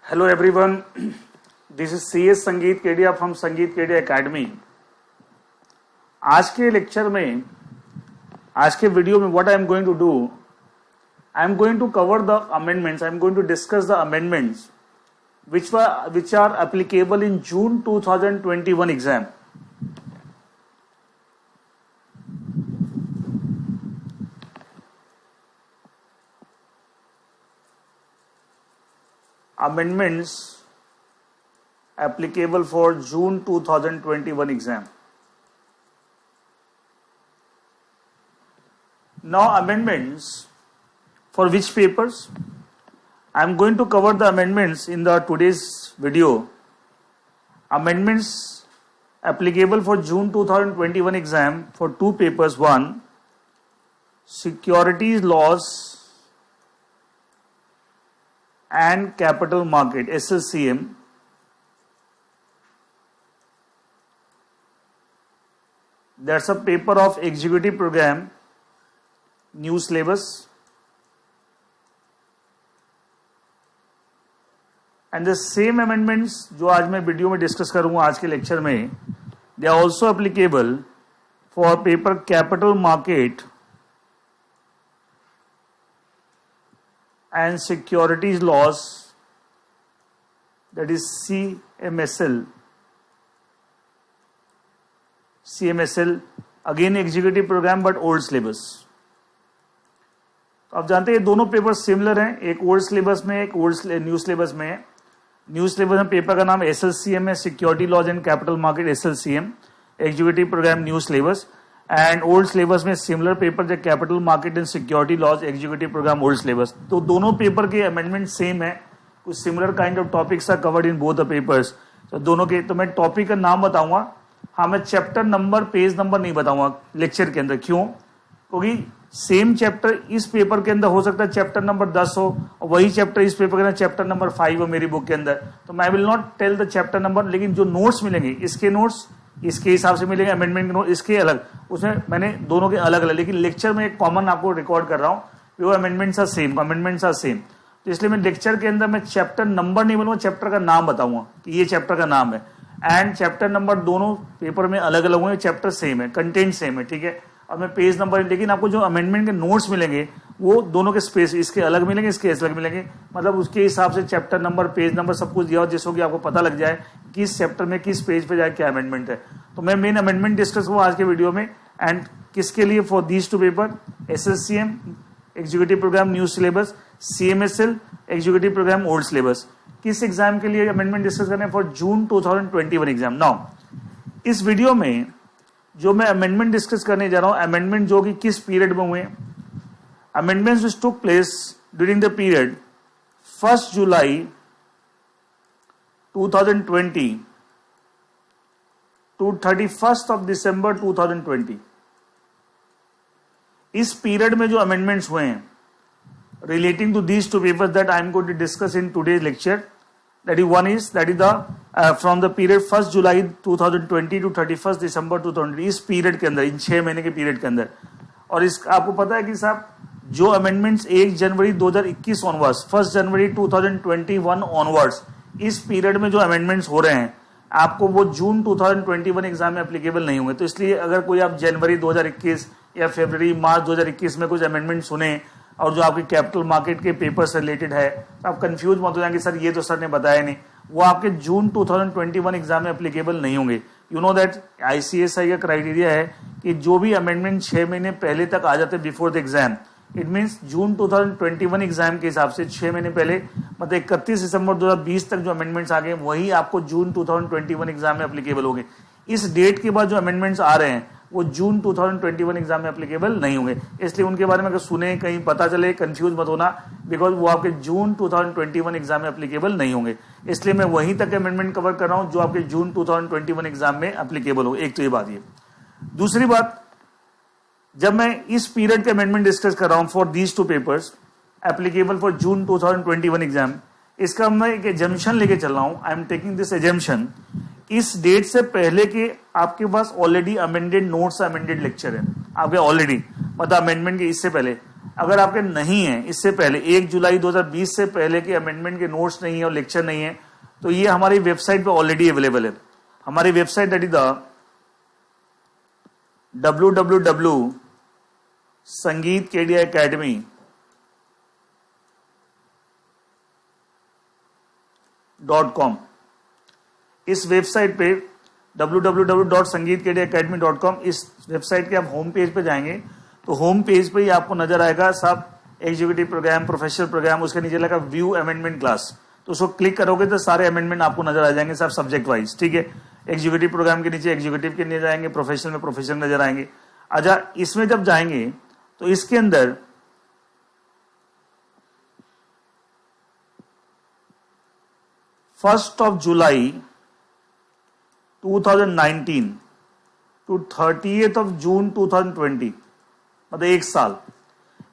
Hello everyone, this is CS संगीत Kedia from संगीत Kedia academy. आज के लेक्चर में, आज के वीडियो में what I am going to do, I am going to cover the amendments, I am going to discuss the amendments which are applicable in June 2021 exam. Amendments applicable for June 2021 exam. Now amendments for which papers? I am going to cover the amendments in the today's video. Amendments applicable for June 2021 exam for two papers. One, securities laws and capital market, SLCM. That's a paper of executive program, new syllabus. And the same amendments जो आज मैं video में discuss करूंगा आज के lecture में, they are also applicable for paper capital market and securities laws, that is CMSL, again executive program but old syllabus. तो आप जानते हैं ये दोनों पेपर सिमिलर हैं, एक ओल्ड सिलेबस में, एक न्यू सिलेबस में है। न्यू सिलेबस में पेपर का नाम SLCM है, security laws and capital market SLCM, executive programme new syllabus. And old syllabus में सिमिलर पेपर जो capital market and security laws, executive programme old syllabus. तो दोनों पेपर के अमेंडमेंट सेम है, कुछ similar kind of topics are covered in both the papers. तो दोनों के, तो मैं टॉपिक का नाम बताऊंगा, हाँ मैं चैप्टर नंबर पेज नंबर नहीं बताऊंगा लेक्चर के अंदर। क्यों? क्योंकि सेम चैप्टर इस पेपर के अंदर हो सकता है चैप्टर नंबर 10 हो और वही चैप्टर इस पेपर के अंदर चैप्टर नंबर 5 हो मेरी बुक के अंदर। तो मैं will not tell the chapter number, लेकिन जो नोट्स मिलेंगे इसके नोट्स इसके हिसाब से मिलेंगे, अमेंडमेंट के नोट इसके अलग, उसमें मैंने दोनों के अलग अलग, लेकिन लेक्चर में एक कॉमन आपको रिकॉर्ड कर रहा हूँ, वो अमेंडमेंट्स आर सेम। तो इसलिए मैं लेक्चर के अंदर मैं चैप्टर नंबर नहीं बोलूंगा, चैप्टर का नाम बताऊंगा कि ये चैप्टर का नाम है। एंड चैप्टर नंबर दोनों पेपर में अलग अलग होंगे, चैप्टर सेम है, कंटेंट सेम है, ठीक है। और मैं पेज नंबर, लेकिन आपको जो अमेंडमेंट के नोट्स मिलेंगे वो दोनों के स्पेस, इसके अलग मिलेंगे, इसके अलग मिलेंगे, मतलब उसके हिसाब से चैप्टर नंबर, पेज नंबर सब कुछ दिया हो, जिसको कि आपको पता लग जाए किस चैप्टर में किस पेज पे जाए क्या अमेंडमेंट है। तो मैं मेन अमेंडमेंट डिस्कस करूँ आज के वीडियो में। एंड किसके लिए? For these two paper, SLCM executive programme new syllabus, CMSL executive programme old syllabus. किस एग्जाम के लिए अमेंडमेंट डिस्कस करने? For June 2021 exam. नाउ इस वीडियो में जो मैं अमेंडमेंट डिस्कस करने जा रहा हूं, अमेंडमेंट जो कि किस पीरियड में हुए, amendments which took place during the period 1 July 2020 to 31 December 2020। इस पीरियड में जो अमेंडमेंट्स हुए हैं relating to these two papers that I am going to discuss in today's lecture, that is the from the period 1st July 2020 to 31st December 2020, इस period के अंदर, इन 6 महीने के पीरियड के अंदर। और इस आपको पता है कि साहब जो अमेंडमेंट्स 1 जनवरी 2021 ऑनवर्ड्स, 1 जनवरी 2021 ऑनवर्ड्स, इस पीरियड में जो अमेंडमेंट्स हो रहे हैं आपको वो जून 2021 एग्जाम में एप्लीकेबल नहीं होंगे। तो इसलिए अगर कोई आप जनवरी 2021 या फरवरी मार्च 2021 में कुछ अमेंडमेंट सुने और जो आपके कैपिटल मार्केट के पेपर से रिलेटेड है, तो आप कंफ्यूज मत हो जाएंगे, सर ये तो सर ने बताया नहीं, वो आपके जून 2021 एग्जाम में एप्लीकेबल नहीं होंगे। यू नो दैट ICSI का क्राइटेरिया है कि जो भी अमेंडमेंट 6 महीने पहले तक आ जाते before the exam, it means June 2021 exam के हिसाब से 6 महीने पहले, मतलब 31 दिसंबर 2020 तक जो अमेंडमेंट्स आ गए वही आपको जून 2021 एग्जाम में एप्लीकेबल होंगे। इस डेट के बाद जो अमेंडमेंट्स आ रहे हैं वो जून 2021 एग्जाम में एप्लीकेबल नहीं होंगे। इसलिए उनके बारे में अगर सुने, कहीं पता चले, कंफ्यूज मत होना, बिकॉज वो आपके जून 2021 एग्जाम में एप्लीकेबल नहीं होंगे। इसलिए मैं वहीं तक अमेंडमेंट कवर कर रहा हूं जो आपके जून 2021 एग्जाम में एप्लीकेबल हो। एक तो ये बात। ये दूसरी बात, जब मैं इस पीरियड के अमेंडमेंट डिस्कस कर रहा हूं for these two papers applicable for June 2021 exam, इसका मैं एक एजम्पशन लेके चल रहा हूं। I am taking this assumption, इस डेट से पहले के आपके पास already amended notes, amended lecture है आपके ऑलरेडी, मतलब अमेंडमेंट के इससे पहले, अगर आपके नहीं है इससे पहले 1 जुलाई 2020 से पहले के अमेंडमेंट के नोट्स नहीं है और लेक्चर नहीं है, तो ये हमारी वेबसाइट पे ऑलरेडी अवेलेबल है। हमारी website that is the www.sangeetKDIacademy.com। इस वेबसाइट पे www.sangeetKDIacademy.com, इस वेबसाइट के आप होम पेज पे जाएंगे तो होम पेज पे ही आपको नजर आएगा सब एग्जीक्यूटिव प्रोग्राम, प्रोफेशनल प्रोग्राम, उसके नीचे लगा व्यू अमेंडमेंट क्लास, तो उसको क्लिक करोगे तो सारे अमेंडमेंट आपको नजर आ जाएंगे सब सब्जेक्ट वाइज। ठीक है, एग्जीक्यूटिव प्रोग्राम के नीचे एग्जीक्यूटिव के नीचे जाएंगे, प्रोफेशनल में प्रोफेशनल नजर आएंगे। अच्छा, इसमें जब जाएंगे तो इसके अंदर first of July 2019 to 30th of June 2020, मतलब एक साल,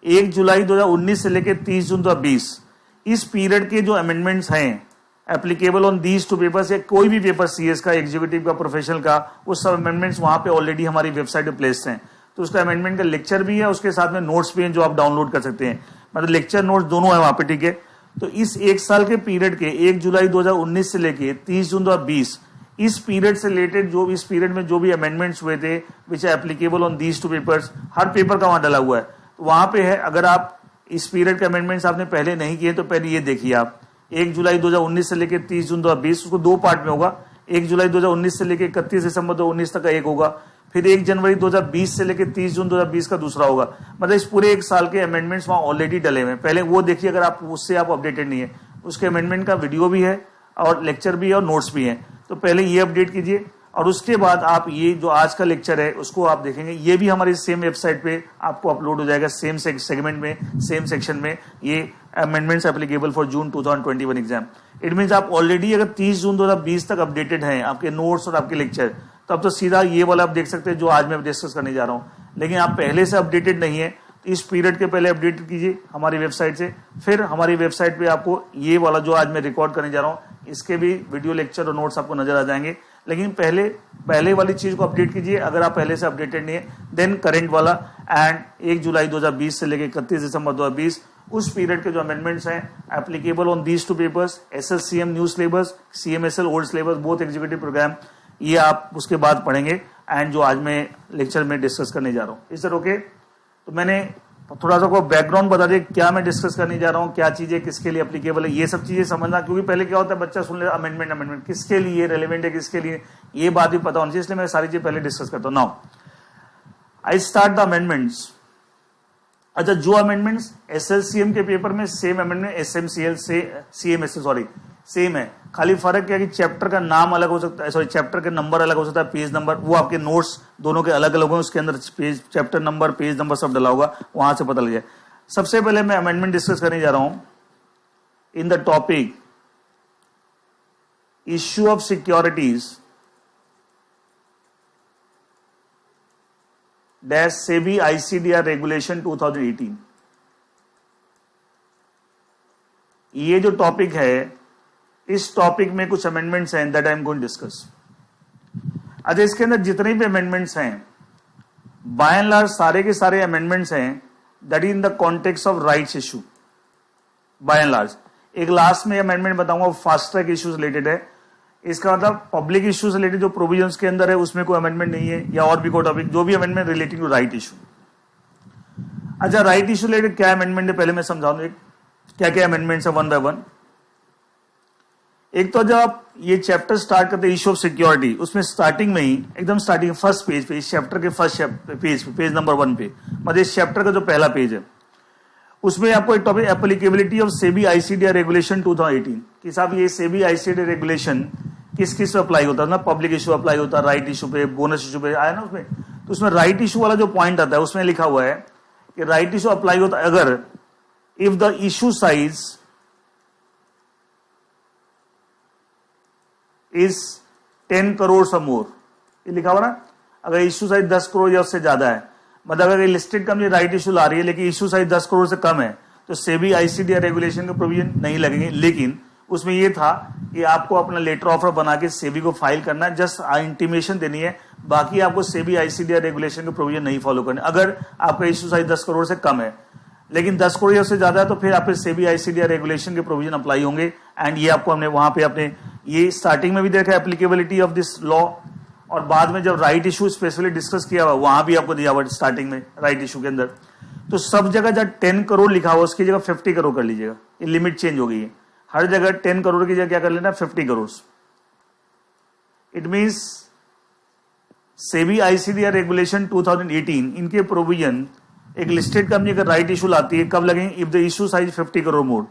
1 जुलाई 2019 से लेकर 30 जून 2020, इस पीरियड के जो अमेंडमेंट्स हैं applicable on these two papers, या कोई भी पेपर सीएस का, एग्जीक्यूटिव का, प्रोफेशनल का, वो सब अमेंडमेंट्स वहां पे ऑलरेडी हमारी वेबसाइट पे प्लेस्ड हैं। तो उसका अमेंडमेंट का लेक्चर भी है, उसके साथ में नोट्स भी हैं जो आप डाउनलोड कर सकते हैं, मतलब लेक्चर नोट्स दोनों है वहां पे। ठीक है, तो इस एक साल के पीरियड के 1 जुलाई 2019 से लेके 30 जून 2020, इस पीरियड से रिलेटेड जो इस पीरियड में जो भी अमेंडमेंट्स हुए थे which are applicable on these two papers, हर पेपर का वहां डाला हुआ है, तो वहां पे है। अगर आप इस पीरियड के अमेंडमेंट्स आपने पहले नहीं किए तो पहले ये देखिए आप, 1 जुलाई 2019 से लेकर 30 जून 2020, उसको 2 पार्ट में होगा। 1 जुलाई 2019 से लेकर 31 दिसंबर 2019 तक का एक होगा, फिर 1 जनवरी 2020 से लेकर 30 जून 2020 का दूसरा होगा। मतलब इस पूरे एक साल के अमेंडमेंट्स वहां ऑलरेडी डले हुए हैं, पहले वो देखिए अगर आप उससे आप अपडेटेड नहीं है। उसके अमेंडमेंट का वीडियो भी है और लेक्चर भी है और नोट्स भी है, तो पहले ये अपडेट कीजिए और उसके बाद आप ये जो आज का लेक्चर है उसको आप देखेंगे। ये भी हमारी सेम वेबसाइट पे आपको अपलोड हो जाएगा, सेम सेगमेंट में, सेम सेक्शन में, ये amendments applicable for June 2021 exam. It means आप ऑलरेडी अगर 30 जून 2020 तक अपडेटेड हैं आपके नोट्स और आपके लेक्चर, तब तो सीधा ये वाला आप देख सकते हैं जो आज मैं डिस्कस करने जा रहा हूँ। लेकिन आप पहले से अपडेटेड नहीं है तो इस पीरियड के पहले अपडेट कीजिए हमारी वेबसाइट से, फिर हमारी वेबसाइट पे आपको ये वाला जो आज मैं रिकॉर्ड करने जा रहा हूँ इसके भी वीडियो लेक्चर और नोट्स आपको नजर आ जाएंगे। लेकिन पहले वाली चीज को अपडेट कीजिए अगर आप पहले से अपडेटेड नहीं है, देन करंट वाला एंड 1 जुलाई 2020 से लेकर 31 दिसंबर 2020 उस पीरियड के जो अमेंडमेंट्स हैं applicable on these two papers, SLCM new syllabus, CMSL old syllabus, both executive programme, ये आप उसके बाद पढ़ेंगे एंड जो आज मैं लेक्चर में डिस्कस करने जा रहा हूँ। Is that okay? तो मैंने थोड़ा सा बैकग्राउंड बता दिया क्या मैं डिस्कस करने जा रहा हूँ, क्या चीजें किसके लिए एप्लीकेबल है, ये सब चीजें समझना, क्योंकि पहले क्या होता है बच्चा सुन ले अमेंडमेंट किसके लिए रेलेवेंट है, किसके लिए, ये बात भी पता होनी चाहिए, इसलिए मैं सारी चीजें पहले डिस्कस करता हूँ। Now I start the amendments. अच्छा, जो अमेंडमेंट्स SLCM के पेपर में सेम अमेंडमेंट SMCL से CMSL सॉरी सेम है, खाली फर्क क्या है कि चैप्टर का नाम अलग हो सकता है, सॉरी चैप्टर का नंबर अलग हो सकता है, पेज नंबर, वो आपके नोट्स दोनों के अलग अलग होंगे, उसके अंदर page, chapter number, page number सब डला होगा, वहां से पता लग जाए। सबसे पहले मैं अमेंडमेंट डिस्कस करने जा रहा हूं इन the topic issue of securities dash SEBI ICDR regulation 2018। ये जो टॉपिक है, इस टॉपिक में कुछ अमेंडमेंट्स हैं that I am going to discuss. अच्छा, इसके अंदर जितने भी अमेंडमेंट्स हैं बाय एंड लार्ज सारे के सारे अमेंडमेंट्स हैं that is in the context of rights issue bye and large. एक लास्ट में अमेंडमेंट बताऊंगा फास्ट ट्रैक इश्यूज रिलेटेड है, इसका मतलब पब्लिक इश्यूज रिलेटेड जो प्रोविजंस के अंदर है उसमें कोई अमेंडमेंट नहीं है, या और भी कोई टॉपिक, जो भी amendment related to right issue. अच्छा, राइट इशू रिलेटेड क्या अमेंडमेंट है पहले मैं समझा दूं क्या क्या अमेंडमेंट्स है वन बाय वन। एक तो जब आप ये चैप्टर स्टार्ट करते हैं इश्यू ऑफ सिक्योरिटी, उसमें स्टार्टिंग में ही एकदम स्टार्टिंग फर्स्ट पेज पे, इस चैप्टर के फर्स्ट पेज नंबर 1 पे, मतलब इस चैप्टर का जो पहला पेज है उसमें आपको एक topic applicability of SEBI ICDR regulation 2018 कि साहब ये सेबी ICDR रेगुलेशन किस किस पे अप्लाई होता है ना, पब्लिक इशू अप्लाई होता है, राइट इशू पे, बोनस इशू पे आया ना उसमें। तो उसमें राइट इशू वाला जो पॉइंट आता है उसमें लिखा हुआ है कि राइट इशू अप्लाई होता है अगर if the issue size is 10 crore और मोर, ये लिखा हुआ ना, अगर इशू साइज 10 करोड़ या उससे ज्यादा है, मतलब अगर लिस्टेड कंपनी राइट इशू ला रही है लेकिन इशू साइज 10 करोड़ से कम है तो सेबी ICDR रेगुलेशन के प्रोविजन नहीं लगेंगे। लेकिन उसमें यह था कि आपको अपना लेटर ऑफर बना के सेबी को फाइल करना है, जस्ट इंटीमेशन देनी है, बाकी आपको सेबी ICDR रेगुलेशन के प्रोविजन नहीं फॉलो करने अगर आपका इशू साइज 10 करोड़ से कम है। लेकिन 10 करोड़ या उससे ज्यादा है तो फिर आप सेबी आईसीडीआर रेगुलेशन के प्रोविजन अप्लाई होंगे। एंड ये आपको हमने वहां पे अपने ये स्टार्टिंग में भी देखा एप्लीकेबिलिटी ऑफ दिस लॉ, और बाद में जब राइट इशू स्पेशली डिस्कस किया हुआ वहां भी आपको दिया हुआ स्टार्टिंग में राइट इशू के अंदर। तो सब जगह जब 10 करोड़ लिखा हुआ उसकी जगह 50 करोड़ कर लीजिएगा, ये लिमिट चेंज हो गई है। हर जगह 10 करोड़ की जगह क्या कर लेना, 50 crore. It means SEBI ICDR regulation 2018 इनके प्रोविजन एक लिस्टेड कंपनी अगर राइट इशू लाती है कब लगेंगे, if the issue size 50 crore more.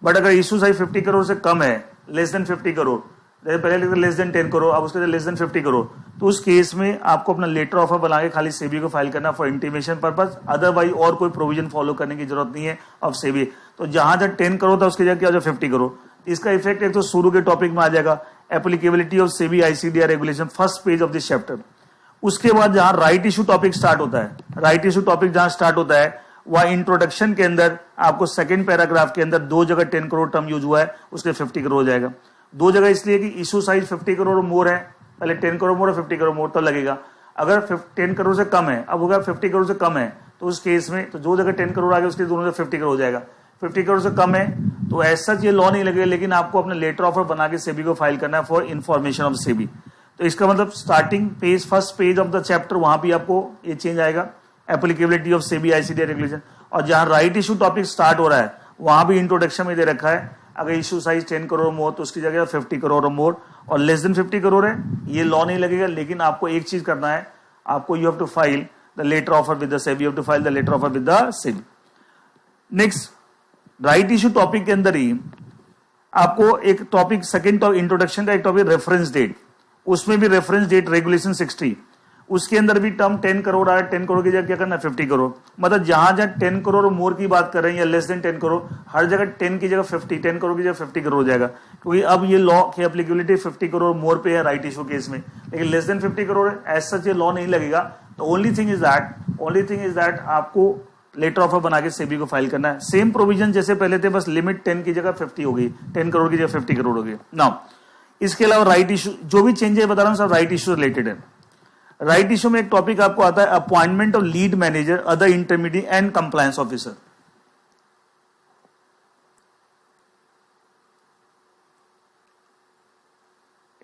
But अगर इशू साइज 50 करोड़ से कम है, लेस देन 50 करोड़, पहले लिखते लेस देन 10 करोड़, अब उसके लेस देन 50 करोड़, तो उस केस में आपको अपना लेटर ऑफर बना के खाली सेबी को फाइल करना फॉर इंटीमेशन पर्पस। अदरवाइज और कोई प्रोविजन फॉलो करने की जरूरत नहीं है ऑफ सेबी। तो जहां तक 10 करोड़ था उसकी जगह क्या हो जाए 50 करोड़। इसका इफेक्ट एक तो शुरू के टॉपिक में आ जाएगा, applicability of SEBI ICDR regulation, first page of this chapter. उसके बाद जहां राइट इशू टॉपिक स्टार्ट होता है, राइट इशू टॉपिक जहां स्टार्ट होता है वह इंट्रोडक्शन के अंदर आपको सेकंड पैराग्राफ के अंदर 2 जगह 10 करोड़ टर्म यूज हुआ है, उसके 50 करोड़ हो जाएगा। 2 जगह इसलिए कि इशू साइज 50 करोड़ मोर है, पहले 10 करोड़ मोर है 50 करोड़ मोर तो लगेगा। अगर 10 करोड़ से कम है, अब होगा 50 करोड़ से कम है, तो उस केस में तो 2 जगह 10 करोड़ आ गया, उसके दोनों से 50 करोड़ हो जाएगा। 50 करोड़ से कम है तो ऐसा ये लॉ नहीं लगेगा, लेकिन आपको अपने लेटर ऑफर बना के सेबी को फाइल करना है फॉर इन्फॉर्मेशन ऑफ सेबी। तो इसका मतलब starting page, first page of the chapter, वहां भी आपको ये चेंज आएगा, applicability of SEBI ICDR regulation. और जहां राइट इशू टॉपिक स्टार्ट हो रहा है वहां भी इंट्रोडक्शन में दे रखा है, अगर इशू साइज 10 करोड़ मोर तो उसकी जगह 50 करोड़ मोर, और लेस देन 50 करोड़ है ये लॉ नहीं लगेगा। लेकिन आपको एक चीज करना है, आपको you have to file the letter offer with the SEBI, you have to file the letter offer with the SEBI. Next, right issue topic के अंदर ही आपको एक टॉपिक, सेकंड इंट्रोडक्शन का एक टॉपिक रेफरेंस डेट, उसमें भी रेफरेंस डेट रेगुलेशन 60, उसके अंदर भी टर्म 10 करोड़ आया, 10 करोड़ की जगह क्या करना है 50 करोड़। मतलब जहां जहां 10 करोड़ मोर की बात कर रहे हैं या लेस देन 10 करोड़, हर जगह 10 की जगह 50, 10 करोड़ की जगह 50 करोड़ हो जाएगा, क्योंकि अब ये लॉ की एप्लीकेबिलिटी 50 करोड़ मोर पे है राइट इशू केस में, लेकिन लेस देन 50 करोड़ है, एज सच ये लॉ नहीं लगेगा। तो ओनली थिंग इज दैट आपको लेटर ऑफर बना के सेबी को फाइल करना है। सेम प्रोविजन जैसे पहले थे, बस लिमिट 10 की जगह 50 हो गई, 10 करोड़ की जगह 50 करोड़ हो गई। नाउ इसके अलावा राइट इशू, जो भी चेंजेस बता रहा हूं सब राइट इशू रिलेटेड है। राइट इशू में एक टॉपिक आपको आता है appointment of lead manager, other intermediate and compliance officer.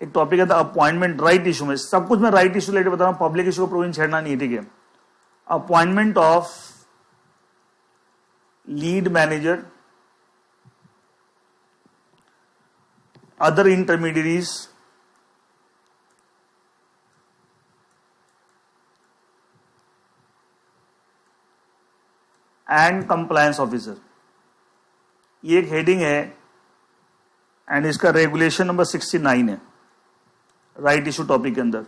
एक टॉपिक आता है अपॉइंटमेंट राइट इशू में, सब कुछ मैं राइट इशू रिलेटेड बता रहा हूं, पब्लिक इशू को प्रोविजन छेड़ना नहीं है, ठीक है। Appointment of lead manager, other intermediates and compliance officer, ये एक हेडिंग है एंड इसका रेगुलेशन नंबर 69 है राइट इशू टॉपिक के अंदर,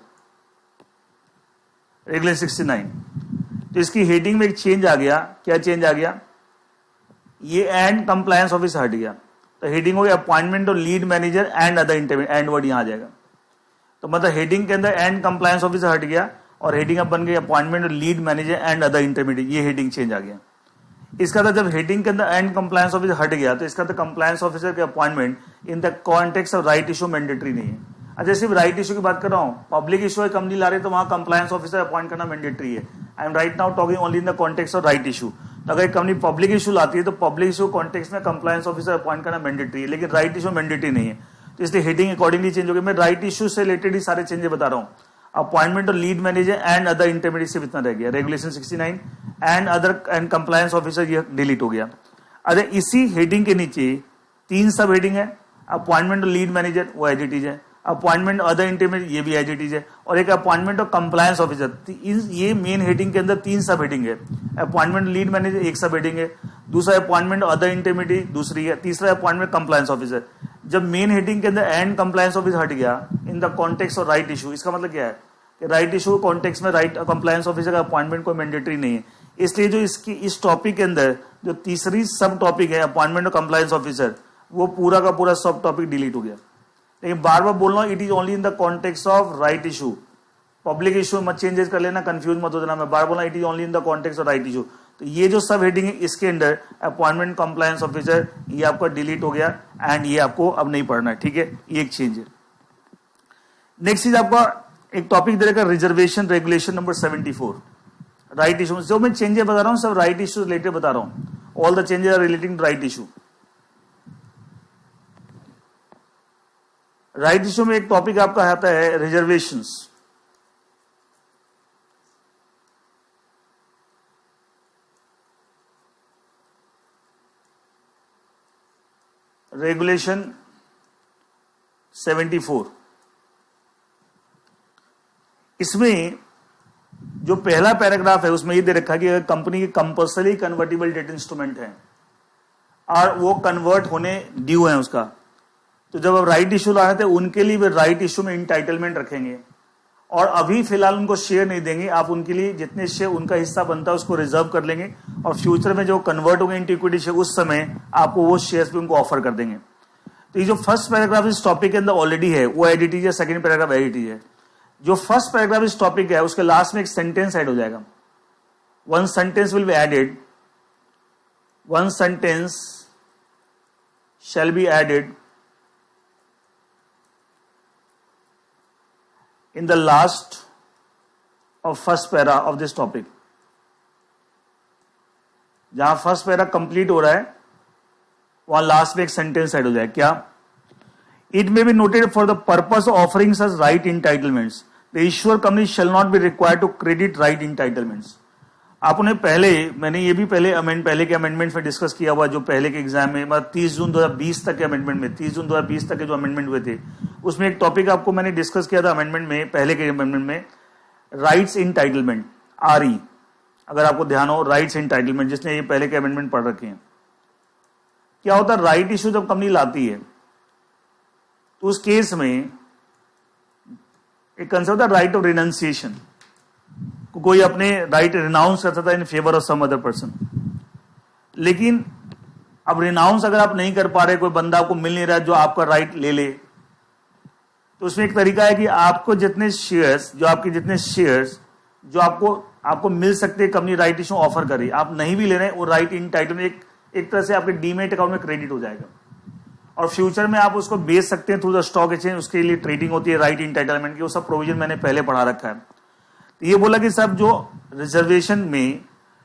रेगुलेशन 69। तो इसकी हेडिंग में एक चेंज आ गया, क्या चेंज आ गया, ये एंड कंप्लायंस ऑफिसर हट गया, तो हेडिंग हो गया appointment of lead manager and other intermediate, and word यहां आ जाएगा। तो मतलब हेडिंग के अंदर एंड कंप्लायंस ऑफिसर हट गया और हेडिंग अब बन गई appointment of lead manager and other intermediate, ये हेडिंग चेंज आ गया। इसका था जब हेडिंग के अंदर एंड कंप्लायंस ऑफिसर हट गया तो इसका तो कंप्लायंस ऑफिसर के appointment in the context of right issue mandatory नहीं है। अच्छा, सिर्फ राइट इशू की बात कर रहा हूं, पब्लिक इशू है कंपनी ला रही है तो वहां कंप्लायंस ऑफिसर अपॉइंट करना मैंडेटरी है। I am right now talking only in the context of right issue. तो अगर एक कंपनी पब्लिक इशू लाती है तो पब्लिक इशू कॉन्टेक्स्ट में कंप्लायंस ऑफिसर अपॉइंट करना मैंडेटरी है, लेकिन राइट इशू मैंडेटरी नहीं है। तो इसलिए हेडिंग अकॉर्डिंगली चेंज हो गई। मैं राइट इशू से रिलेटेड ही सारे चेंजेस बता रहा हूं। Appointment of lead manager and other intermediate से इतना रह गया, regulation 69 and other and compliance officer ये डिलीट हो गया। अरे इसी हेडिंग के नीचे 3 सब हेडिंग है, अपॉइंटमेंट ऑफ लीड मैनेजर वो एज इट इज है, अपॉइंटमेंट अदर इंटरमीडिएट ये भी एज इट इज है, और एक अपॉइंटमेंट ऑफ कंप्लायंस ऑफिसर। ये मेन हेडिंग के अंदर 3 सब हेडिंग है। अपॉइंटमेंट लीड मैनेजर एक सब हेडिंग है, दूसरा अपॉइंटमेंट अदर इंटरमीडिएट दूसरी है, तीसरा अपॉइंटमेंट कंप्लायंस ऑफिसर। जब मेन हेडिंग के अंदर एंड कंप्लायंस ऑफिसर हट गया इन the context of right issue, इसका मतलब क्या है कि राइट इशू कॉन्टेक्स्ट में राइट कंप्लायंस ऑफिसर का अपॉइंटमेंट कोई मैंडेटरी नहीं है। इसलिए जो इसकी इस टॉपिक के अंदर जो तीसरी सब टॉपिक है अपॉइंटमेंट ऑफ कंप्लायंस ऑफिसर, वो पूरा का पूरा सब टॉपिक डिलीट हो गया। लेकिन बार बार बोल रहा हूं, it is only in the context of right issue, public issue मत चेंजेस कर लेना, कंफ्यूज मत हो जाना। मैं बार बोल रहा हूं, it is only in the context of right issue. तो ये जो सब हेडिंग है इसके अंदर अपॉइंटमेंट कंप्लायंस ऑफिसर ये आपका डिलीट हो गया एंड ये आपको अब नहीं पढ़ना है, ठीक है। ये एक चेंज है। नेक्स्ट चीज आपका एक टॉपिक दे रखा reservation regulation number 74 right issue. जो मैं चेंजेस बता रहा हूं सब राइट इशू रिलेटेड बता रहा हूं, all the changes are relating to right issue. Right issue में एक टॉपिक आपका आता है रिजर्वेशंस। रेगुलेशन 74। इसमें जो पहला पैराग्राफ है उसमें ये दे रखा है कि अगर कंपनी के कंपल्सरी कन्वर्टिबल डेट इंस्ट्रूमेंट है और वो कन्वर्ट होने ड्यू है उसका, तो जब अब राइट इशू ला रहे थे उनके लिए वे राइट इशू में इंटाइटलमेंट रखेंगे और अभी फिलहाल उनको शेयर नहीं देंगे। आप उनके लिए जितने शेयर उनका हिस्सा बनता है उसको रिजर्व कर लेंगे और फ्यूचर में जो कन्वर्ट होंगे इनटू इक्विटी शेयर उस समय आपको वो शेयर्स भी उनको ऑफर कर देंगे। तो ये जो फर्स्ट पैराग्राफ इस टॉपिक के अंदर ऑलरेडी है वो एडिट है, सेकंड पैराग्राफ एडिट है। जो फर्स्ट पैराग्राफ इस टॉपिक है उसके लास्ट में एक सेंटेंस ऐड हो जाएगा। One sentence will be added, one sentence shall be added in the last of first para of this topic। जहां फर्स्ट पैरा कंप्लीट हो रहा है वहां लास्ट में एक सेंटेंस ऐड हो जाए। क्या? It may be noted for the purpose of offering such right entitlements the issuer company shall not be required to credit right entitlements. आपने पहले, मैंने ये भी पहले के अमेंडमेंट में डिस्कस किया हुआ, जो पहले के एग्जाम में मतलब 30 जून 2020 तक के अमेंडमेंट में, 30 जून 2020 तक के जो अमेंडमेंट हुए थे उसमें एक टॉपिक आपको मैंने डिस्कस किया था अमेंडमेंट में, पहले के अमेंडमेंट में, राइट्स इंटाइटलमेंट, RE। अगर आपको ध्यान हो, राइट्स इंटाइटलमेंट, जिसने ये पहले के अमेंडमेंट पढ़ रखे हैं। क्या होता है, राइट इश्यू जब कंपनी लाती है तो उस केस में एक कंसेप्ट होता है राइट ऑफ रिनाउंसिएशन। कोई अपने राइट रिनाउंस करता था in favour of some other person, लेकिन अब रिनाउंस अगर आप नहीं कर पा रहे, कोई बंदा आपको मिल नहीं रहा जो आपका राइट ले ले, तो उसमें एक तरीका है कि आपको जितने शेयर्स जो आपको मिल सकते हैं कंपनी राइट इशू ऑफर करी, आप नहीं भी ले रहे, वो राइट इंटाइटलमेंट एक तरह से आपके डीमेट अकाउंट में क्रेडिट हो जाएगा और फ्यूचर में आप उसको बेच सकते हैं थ्रू द स्टॉक एक्सचेंज। उसके लिए ट्रेडिंग होती है राइट इंटाइटलमेंट की, वो सब प्रोविजन मैंने पहले पढ़ा रखा है। तो ये बोला कि सब जो रिजर्वेशन में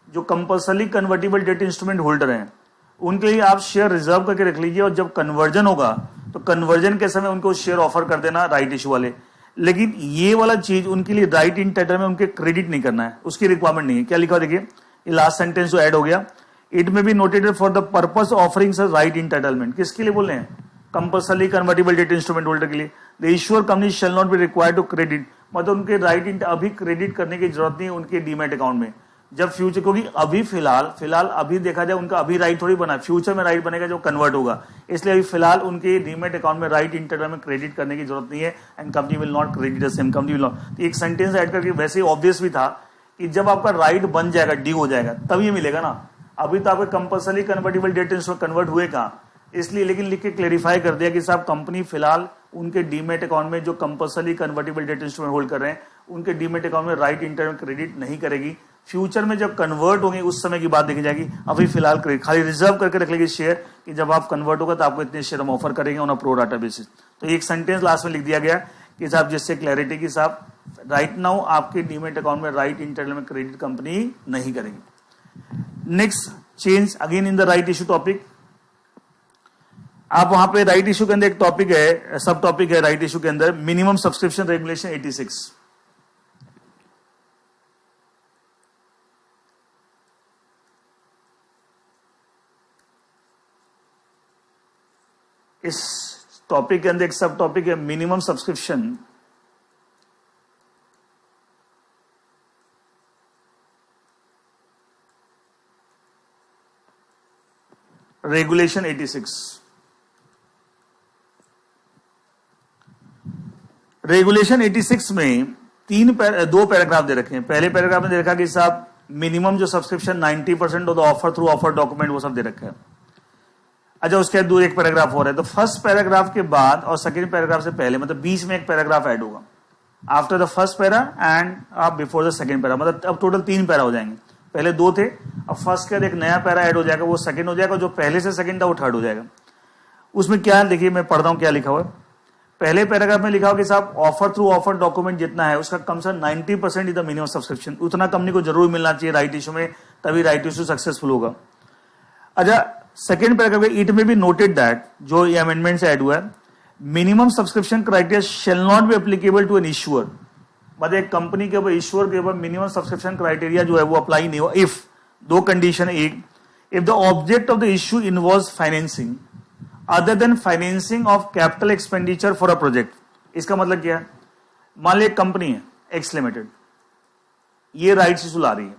जो compulsory convertible debt instrument holder हैं उनके लिए आप शेयर रिजर्व करके रख लीजिए और जब कन्वर्जन होगा तो कन्वर्जन के समय उनको शेयर ऑफर कर देना राइट इशू वाले। लेकिन ये वाला चीज उनके लिए राइट इंटाइटलमेंट में उनके क्रेडिट नहीं करना है, उसकी रिक्वायरमेंट नहीं है। क्या लिखा देखिए, ये लास्ट सेंटेंस जो ऐड हो गया, it may be noted for the purpose offering right entitlement. किसके लिए बोल रहे हैं? Compulsory convertible debt instrument holder के लिए। The issuer company shall not be required to credit, मतलब उनके राइट अभी क्रेडिट करने की जरूरत नहीं है उनके डीमेट अकाउंट में। जब फ्यूचर, क्योंकि अभी फिलहाल अभी देखा जाए उनका अभी राइट थोड़ी बना, फ्यूचर में राइट बनेगा जो कन्वर्ट होगा, इसलिए अभी फिलहाल उनके डीमेट अकाउंट में राइट इंटरनल में क्रेडिट करने की जरूरत नहीं है। And company will not credit the same, company will not. एक सेंटेंस ऐड करके वैसे ही ऑब्वियस भी था कि जब आपका राइट बन जाएगा, ड्यू हो जाएगा, तब ये मिलेगा ना। अभी तो आपके compulsory convertible debt instrument convert हुए कहाँ, इसलिए लेकिन लिख के क्लेरिफाई कर दिया कि साहब कंपनी फिलहाल उनके डीमेट अकाउंट में जो compulsory convertible debt instrument hold कर रहे हैं उनके डीमेट अकाउंट में राइट इंटरनल क्रेडिट नहीं करेगी। फ्यूचर में जब कन्वर्ट होंगे उस समय की बात देखी जाएगी। अभी फिलहाल खाली रिजर्व करके रख लेगी शेयर कि जब आप कन्वर्ट होगा तो आपको इतने शेयर हम ऑफर करेंगे on a pro rata basis. तो एक सेंटेंस लास्ट में लिख दिया गया कि साहब जिससे क्लैरिटी की साहब राइट नाउ आपके डीमेट अकाउंट में राइट इंटरनल में क्रेडिट कंपनी नहीं करेगी। Next change again in the right issue topic. आप वहां पे राइट इशू के अंदर एक टॉपिक है, सब टॉपिक है राइट इशू के अंदर, मिनिमम सब्सक्रिप्शन रेगुलेशन 86। इस टॉपिक के अंदर एक सब टॉपिक है मिनिमम सब्सक्रिप्शन रेगुलेशन 86। रेगुलेशन 86 में दो पैराग्राफ दे रखे हैं। पहले पैराग्राफ में दे रखा कि साहब मिनिमम जो subscription 90% of the offer through offer document वो सब दे रखा है। अच्छा, उसके बाद एक पैराग्राफ हो रहा है। तो फर्स्ट पैराग्राफ के बाद और सेकंड पैराग्राफ से पहले मतलब बीच में एक पैराग्राफ ऐड होगा after the first para and before the second para, मतलब अब टोटल 3 पैरा हो जाएंगे। पहले 2 थे, अब फर्स्ट के बाद एक नया पैरा ऐड हो जाएगा, वो सेकंड हो जाएगा, जो पहले से सेकंड था वो थर्ड हो जाएगा। उसमें क्या है देखिए, मैं पढ़ता हूं क्या लिखा हुआ है। पहले पैराग्राफ में लिखा हुआ कि साहब ऑफर थ्रू ऑफर डॉक्यूमेंट जितना है उसका कम से कम 90% इज द मिनिमम सब्सक्रिप्शन, उतना कंपनी को जरूर मिलना चाहिए राइट इशू में, तभी राइट इशू सक्सेसफुल होगा। अच्छा, second paragraph, it may be noted that, जो ये अमेंडमेंट से ऐड हुआ है, minimum subscription criteria shall not be applicable to an issuer, मतलब एक कंपनी के ऊपर, इश्यूअर के ऊपर मिनिमम सब्सक्रिप्शन क्राइटेरिया जो है वो अप्लाई नहीं हुआ इफ, दो कंडीशन, एक, if the object of the issue involves financing other than financing of capital expenditure for a project. इसका मतलब क्या है, मान ली एक कंपनी है एक्स लिमिटेड, ये राइट्स इशू ला रही है,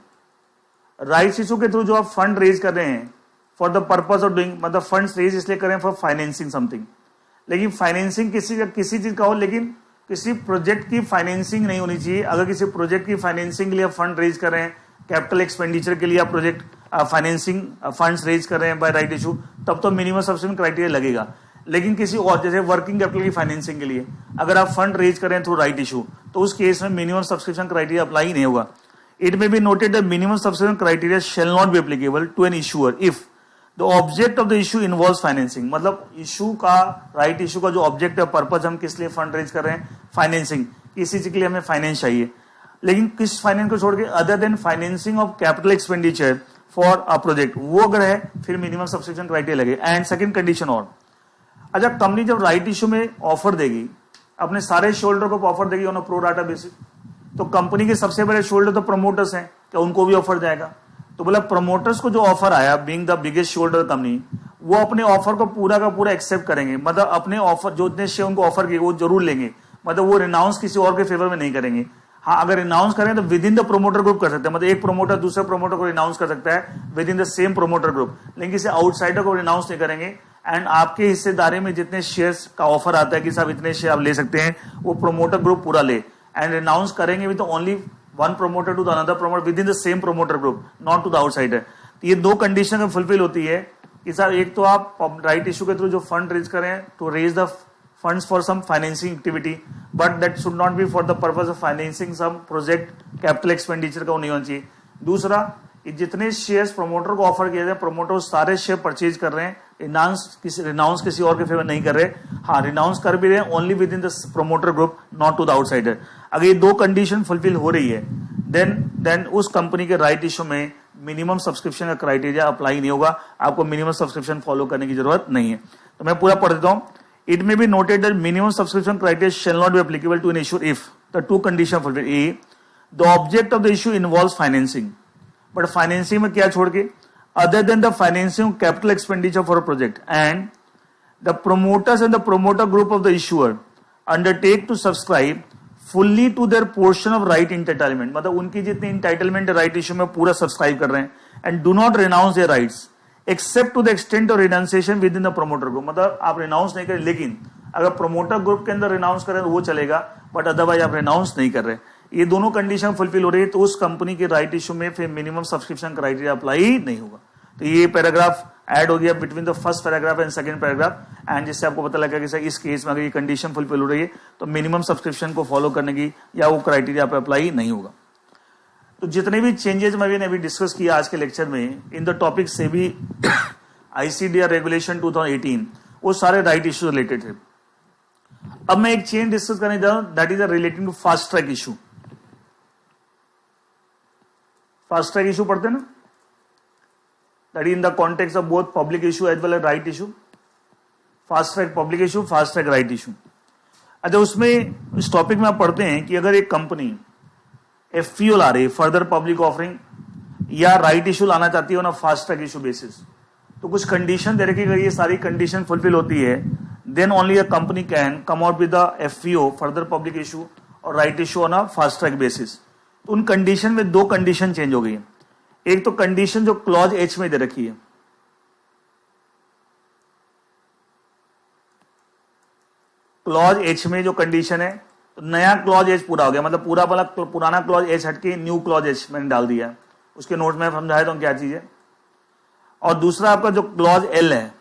राइट्स इशू के थ्रू जो आप फंड रेज कर रहे हैं for the purpose of doing, मतलब फंड्स रेज इसलिए करें फॉर फाइनेंसिंग समथिंग, लेकिन फाइनेंसिंग किसी चीज का हो, लेकिन किसी प्रोजेक्ट की फाइनेंसिंग नहीं होनी चाहिए। अगर किसी प्रोजेक्ट की फाइनेंसिंग के लिए फंड रेज कर रहे हैं, कैपिटल एक्सपेंडिचर के लिए प्रोजेक्ट फाइनेंसिंग फंड्स रेज कर रहे हैं बाय राइट इशू, तब तो मिनिमम सब्सक्रिप्शन क्राइटेरिया लगेगा। लेकिन किसी और, जैसे वर्किंग कैपिटल की फाइनेंसिंग के लिए अगर आप फंड रेज करें थ्रू राइट इशू, तो उस केस में मिनिमम सब्सक्रिप्शन क्राइटेरिया अप्लाई नहीं होगा। It may be noted that minimum subscription criteria shall not be applicable to an issuer if the object of the issue involves financing, मतलब issue का, right issue का जो object है, purpose, हम किस लिए फंड रेज कर रहे हैं, फाइनेंसिंग, किसी चीज के लिए हमें फाइनेंस चाहिए, लेकिन किस फाइनेंस को छोड़ के other then financing of capital expenditure for a project, वो अगर है फिर मिनिमम सब्सक्रिप्शन क्राइटेरिया लगे। एंड सेकंड कंडीशन और, अच्छा, कंपनी जब राइट इशू में ऑफर देगी, अपने सारे शोल्डर को ऑफर देगी on a pro rata basis, तो कंपनी के सबसे बड़े शोल्डर तो प्रमोटर्स हैं, क्या उनको भी ऑफर जाएगा? तो बोला प्रमोटर्स को जो ऑफर आया, being the biggest shoulder company, वो अपने ऑफर को पूरा का पूरा एक्सेप्ट करेंगे, मतलब अपने ऑफर जो इतने शेयर उनको ऑफर किए वो जरूर लेंगे, मतलब वो रिनाउंस किसी और के फेवर में नहीं करेंगे। हाँ, अगर रिनाउंस करें तो with in the promoter group कर सकते हैं, मतलब एक प्रोमोटर दूसरे प्रोमोटर को रिनाउंस कर सकता है with in the same promoter group, लेकिन किसी आउटसाइडर को रिनाउंस नहीं करेंगे। एंड आपके हिस्सेदारी में जितने शेयर्स का ऑफर आता है कि साहब इतने शेयर आप ले सकते हैं, वो प्रोमोटर ग्रुप पूरा ले, एंड रिनाउंस करेंगे with only one promoter to the another promoter within the same promoter group, not to the outsider. तो ये दो कंडीशन में फुलफिल होती है कि साहब एक तो आप राइट इशू के थ्रू जो फंड रेज करें to raise the funds for some financing activity, but that should not be for the purpose of financing some project, capital expenditure का नहीं होना चाहिए। दूसरा, जितने शेयर्स प्रमोटर को ऑफर किए थे, प्रमोटर सारे शेयर परचेज कर रहे हैं, रिनाउंस किसी और के फेवर नहीं कर रहे। हाँ, रिनाउंस कर भी रहे हैं only within the promoter group, not to the outsider. अगर ये दो कंडीशन फुलफिल हो रही है, देन उस कंपनी के राइट इशू में मिनिमम सब्सक्रिप्शन का क्राइटेरिया अप्लाई नहीं होगा, आपको मिनिमम सब्सक्रिप्शन फॉलो करने की जरूरत नहीं है। तो मैं पूरा पढ़ देता हूं। It may be noted that minimum subscription criteria shall not be applicable to an issue if the two condition fulfil, a, the object of the issue involves financing, but financing में क्या छोड़ के, other than the financing capital expenditure for a project, and the promoters and the promoter group of the issuer undertake to subscribe fully to their portion of right entitlement, मतलब उनकी जितनी entitlement right issue में पूरा subscribe कर रहे हैं, and do not renounce their rights except to the extent of renunciation within the promoter group, मतलब आप रिनाउंस नहीं करें, लेकिन अगर प्रोमोटर ग्रुप के अंदर रिनाउंस करें तो वो चलेगा, बट अदरवाइज आप रिनाउंस नहीं कर रहे। ये दोनों कंडीशन फुलफिल हो रही है तो उस कंपनी के राइट इशू में फिर मिनिमम सब्सक्रिप्शन क्राइटेरिया अप्लाई नहीं होगा। तो ये पैराग्राफ ऐड हो गया between the first paragraph and second paragraph, and जिससे आपको पता लगा कि सर इस केस में अगर ये कंडीशन फुलफिल हो रही है तो मिनिमम सब्सक्रिप्शन को फॉलो करने की या वो क्राइटेरिया पे अप्लाई नहीं होगा। तो जितने भी चेंजेस मैंने अभी डिस्कस किया आज के लेक्चर में इन द टॉपिक से भी आईसीडीआर रेगुलेशन 2018, वो सारे राइट इशू रिलेटेड थे। अब मैं एक चेंज डिस्कस करने जा रहा हूं, that is relating to fast track issue. Fast track issue पढ़ते हैं ना, that is in the context of both public issue as well as right issue. Fast track public issue, fast track right issue. अच्छा, उसमें इस topic में आप पढ़ते हैं कि अगर एक कंपनी एफपीओ ला रही है, फर्दर पब्लिक ऑफरिंग, या राइट इशू लाना चाहती है on a fast track issue basis, तो कुछ कंडीशन दे रखी, अगर ये सारी कंडीशन फुलफिल होती है then only a company can come out with the FPO, further public issue और right issue on a fast track basis. तो उन कंडीशन में दो कंडीशन चेंज हो गई है। एक तो कंडीशन जो क्लॉज एच में दे रखी है, क्लॉज एच में जो कंडीशन है, तो नया क्लॉज एच पूरा हो गया, मतलब पूरा वाला पुराना क्लॉज एच हटके न्यू क्लॉज एच मैंने डाल दिया। उसके नोट में समझाया तो क्या चीज है। और दूसरा आपका जो क्लॉज एल है,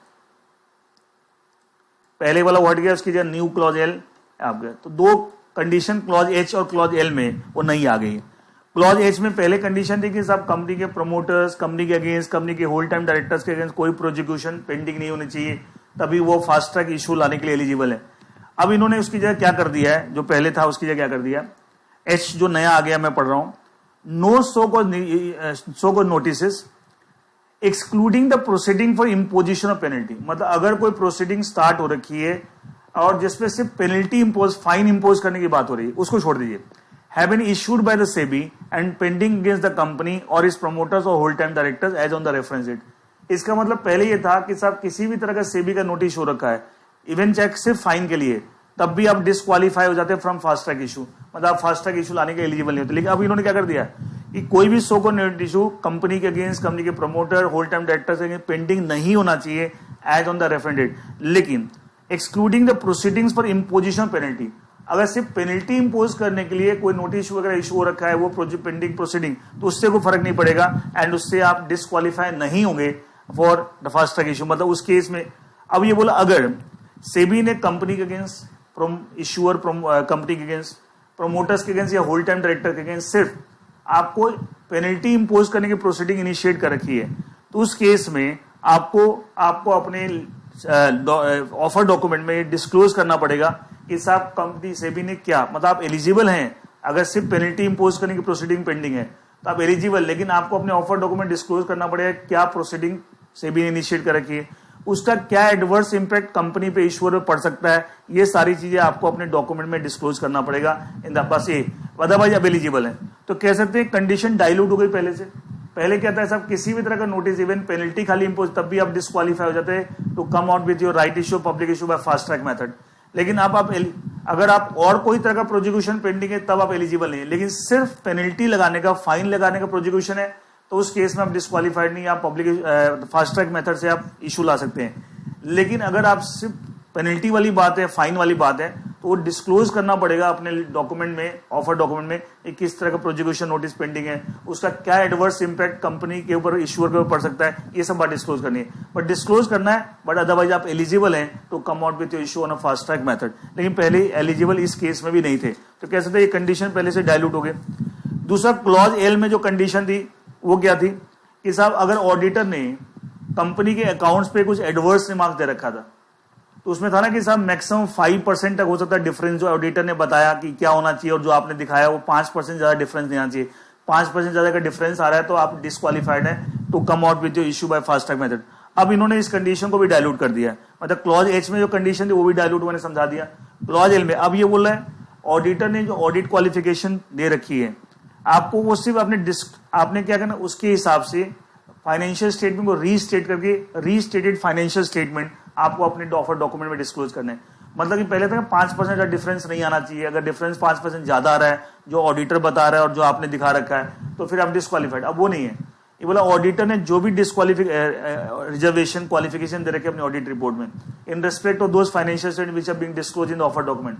पहले वाला वो हट गया, उसकी जगह न्यू क्लॉज एल आ गया। तो दो कंडीशन क्लॉज एच और क्लॉज एल में वो नहीं आ गई है। क्लॉज एच में पहले कंडीशन थी कि सब कंपनी के प्रमोटर्स, कंपनी के अगेंस्ट, कंपनी के होल टाइम डायरेक्टर्स के अगेंस्ट कोई प्रोसिक्यूशन पेंडिंग नहीं होनी चाहिए, तभी वो फास्ट ट्रैक इशू लाने के लिए एलिजिबल है। अब इन्होंने उसकी जगह क्या कर दिया है, जो पहले था उसकी जगह क्या कर दिया, एच जो नया आ गया मैं पढ़ रहा हूं, no so cause notice excluding the proceeding for imposition of penalty, मतलब अगर कोई प्रोसीडिंग स्टार्ट हो रखी है और जिसमें सिर्फ पेनल्टी इंपोज, फाइन इंपोज करने की बात हो रही है, उसको छोड़ दीजिए. Have been issued by the SEBI and pending against the company और इस प्रमोटर्स और whole time directors as on the reference date. इसका मतलब पहले ये था कि साहब किसी भी तरह का सेबी का नोटिस हो रखा है, इवन चेक सिर्फ फाइन के लिए, तब भी आप डिस्क्वालीफाई हो जाते हैं फ्रॉम फास्ट ट्रैक इशू, मतलब आप फास्ट ट्रैक इशू लाने के एलिजिबल नहीं होते. लेकिन अब इन्होंने क्या कर दिया कि कोई भी show cause notice issue company के अगेंस्ट, कंपनी के प्रमोटर, होल टाइम डायरेक्टर्स के अगेंस्ट पेंडिंग नहीं होना चाहिए as on the reference date. लेकिन excluding the proceedings for imposition penalty, अगर सिर्फ पेनल्टी इंपोज करने के लिए कोई नोटिस वगैरह इशू हो रखा है, वो पेंडिंग प्रोसीडिंग, तो उससे कोई फर्क नहीं पड़ेगा एंड उससे आप डिस्क्वालीफाई नहीं होंगे for the fast track issue. मतलब उस केस में अब ये बोला अगर सेबी ने कंपनी के अगेंस्ट, इशूअर कंपनी के अगेंस्ट, प्रमोटर्स के अगेंस्ट या होल टाइम डायरेक्टर के अगेंस्ट सिर्फ आपको पेनल्टी इंपोज करने की प्रोसीडिंग इनिशिएट कर रखी है, तो उस केस में आपको अपने ऑफर डॉक्यूमेंट में डिस्क्लोज करना पड़ेगा कि साहब कंपनी सेबी ने क्या, मतलब आप एलिजिबल हैं. अगर सिर्फ पेनल्टी इंपोज करने की प्रोसीडिंग पेंडिंग है तो आप एलिजिबल, लेकिन आपको अपने ऑफर डॉक्यूमेंट डिस्क्लोज करना पड़ेगा क्या प्रोसीडिंग सेबी ने इनिशिएट कर रखी है, उसका क्या एडवर्स इंपैक्ट कंपनी पे, इश्यूअर पे पड़ सकता है. ये सारी चीजें आपको अपने डॉक्यूमेंट में डिस्क्लोज करना पड़ेगा in the bus A, otherwise अब एलिजिबल है. तो कह सकते हैं कंडीशन डाइल्यूट हो गई पहले से. पहले क्या था साहब, किसी भी तरह का नोटिस, इवन पेनल्टी खाली इंपोज, तब भी आप डिस्क्वालीफाई हो जाते हैं to come out with your right issue, public issue by fast track method. लेकिन अब आप अगर आप और कोई तरह का प्रोसिक्यूशन पेंडिंग है तब आप एलिजिबल नहीं है. लेकिन सिर्फ पेनल्टी लगाने का, फाइन लगाने का प्रोसिक्यूशन है तो उस केस में आप डिस्क्वालीफाइड नहीं, आप पब्लिक फास्ट ट्रैक मेथड से आप इशू ला सकते हैं. लेकिन अगर आप सिर्फ पेनल्टी वाली बात है, फाइन वाली बात है, तो वो डिस्क्लोज करना पड़ेगा अपने डॉक्यूमेंट में, ऑफर डॉक्यूमेंट में, किस तरह का प्रोसिक्यूशन नोटिस पेंडिंग है, उसका क्या एडवर्स इंपैक्ट कंपनी के ऊपर, इश्यूअर के ऊपर पड़ सकता है, ये सब बात डिस्क्लोज करनी है. बट डिस्क्लोज करना है, बट अदरवाइज आप एलिजिबल हैं to come out with your issue on a fast track method. लेकिन पहले एलिजिबल इस केस में भी नहीं थे, तो कह सकते हैं ये कंडीशन पहले से डायल्यूट हो गए. दूसरा, क्लॉज एल में जो कंडीशन थी वो क्या थी कि साहब अगर ऑडिटर ने कंपनी के अकाउंट्स पे कुछ एडवर्स रिमार्क दे रखा था, तो उसमें था ना कि साहब मैक्सिमम 5% तक हो सकता है डिफरेंस, जो ऑडिटर ने बताया कि क्या होना चाहिए और जो आपने दिखाया वो 5% ज्यादा डिफरेंस नहीं आना चाहिए. 5% ज्यादा का डिफरेंस आ रहा है तो आप डिस्क्वालीफाइड है to come out with your issue by fast track method. अब इन्होंने इस कंडीशन को भी डायल्यूट कर दिया है, मतलब क्लॉज एच में जो कंडीशन थी वो भी डायल्यूट मैंने समझा दिया. क्लॉज एल में अब ये बोल रहा है ऑडिटर ने जो ऑडिट क्वालिफिकेशन दे रखी है आपको, वो सिर्फ आपने क्या करना, उसके हिसाब से फाइनेंशियल स्टेटमेंट को रीस्टेट करके, रीस्टेटेड फाइनेंशियल स्टेटमेंट आपको अपने ऑफर डॉक्यूमेंट में डिस्क्लोज करना है. मतलब कि पहले था 5% का डिफरेंस नहीं आना चाहिए. अगर डिफरेंस 5% ज्यादा आ रहा है जो ऑडिटर बता रहा है और जो आपने दिखा रखा है, तो फिर आप डिस्क्वालीफाइड. अब वो नहीं है. ये बोला ऑडिटर ने जो भी रिजर्वेशन क्वालिफिकेशन दे रखे अपने ऑडिट रिपोर्ट में in respect of those financial statement which are being disclosed in the offer document,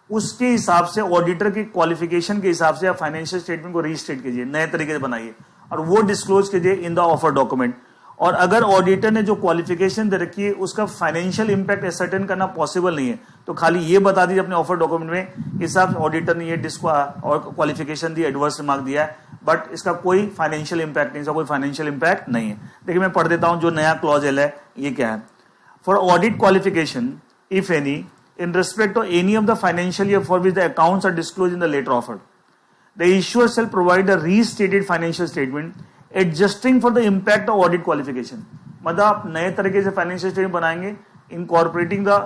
उसके हिसाब से, ऑडिटर की क्वालिफिकेशन के हिसाब से आप फाइनेंशियल स्टेटमेंट को रीस्टेट कीजिए, नए तरीके से बनाइए और वो डिस्क्लोज कीजिए इन द ऑफर डॉक्यूमेंट. और अगर ऑडिटर ने जो क्वालिफिकेशन दे रखी है उसका फाइनेंशियल इंपैक्ट एसर्टेन करना पॉसिबल नहीं है, तो खाली ये बता दीजिए अपने ऑफर डॉक्यूमेंट में, इस हिसाब से ऑडिटर ने ये और क्वालिफिकेशन दी, एडवर्स रिमार्क दिया है, बट इसका कोई फाइनेंशियल इंपैक्ट नहीं, इसका कोई फाइनेंशियल इंपैक्ट नहीं है. देखिए मैं पढ़ देता हूं जो नया क्लॉज एल है ये क्या है. For audit qualification if any in respect of any of the financial year for which the accounts are disclosed in the later offer, the issuer shall provide a restated financial statement adjusting for the impact of audit qualification. मतलब आप नए तरीके से financial statement बनाएंगे incorporating the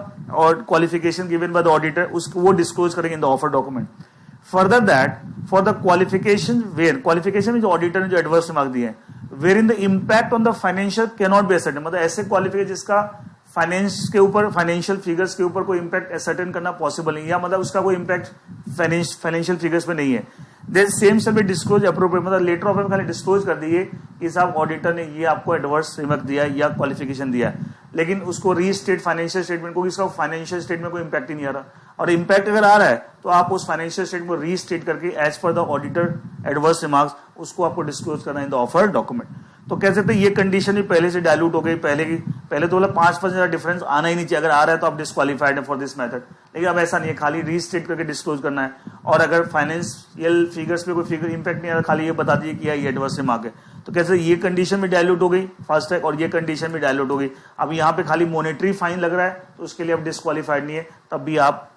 qualification given by the auditor, उसको वो disclose करेंगे in the offer document. Further that for the qualification where qualification में जो ऑडिटर ने जो एडवर्स रिमार्क दिए हैं, wherein the impact on the financial cannot be ascertained, मतलब ऐसे क्वालिफिकेशन जिसका फाइनेंस के ऊपर, फाइनेंशियल फिगर्स के ऊपर कोई इंपैक्ट एसर्टेन करना पॉसिबल नहीं है, मतलब उसका कोई इंपैक्ट फाइनेंशियल फिगर्स पे नहीं है, then same shall be disclose appropriate, मतलब लेटर ऑफ में खाली डिस्क्लोज कर दिए कि साहब ऑडिटर ने ये आपको एडवर्स रिमार्क दिया है या क्वालिफिकेशन दिया है, लेकिन उसको रीस्टेट फाइनेंशियल स्टेटमेंट को, इसका फाइनेंशियल स्टेटमेंट को इंपैक्ट ही नहीं आ रहा. और इंपैक्ट अगर आ रहा है तो आप उस फाइनेंशियल स्टेटमेंट को रीस्टेट करके as per the auditor adverse remarks उसको आपको डिस्क्लोज करना इन द ऑफर डॉक्यूमेंट. तो कह सकते हैं ये कंडीशन भी पहले से डायल्यूट हो गई. पहले तो बोला 5% का डिफरेंस आना ही नहीं चाहिए, अगर आ रहा है तो आप डिस्क्वालीफाइड है फॉर दिस मेथड. लेकिन अब ऐसा नहीं है, खाली रीस्टेट करके डिस्क्लोज करना है. और अगर फाइनेंशियल फिगर्स पे कोई फिगर इंपैक्ट नहीं आ रहा, खाली ये बता दिए कि ये एडवर्स रिमार्क है, तो कैसे ये कंडीशन भी डायल्यूट हो गई फास्ट ट्रैक, और ये कंडीशन भी डायल्यूट हो गई. अब यहाँ पे खाली मॉनेटरी फाइन लग रहा है तो उसके लिए आप डिस्क्वालीफाइड नहीं है, तब भी आप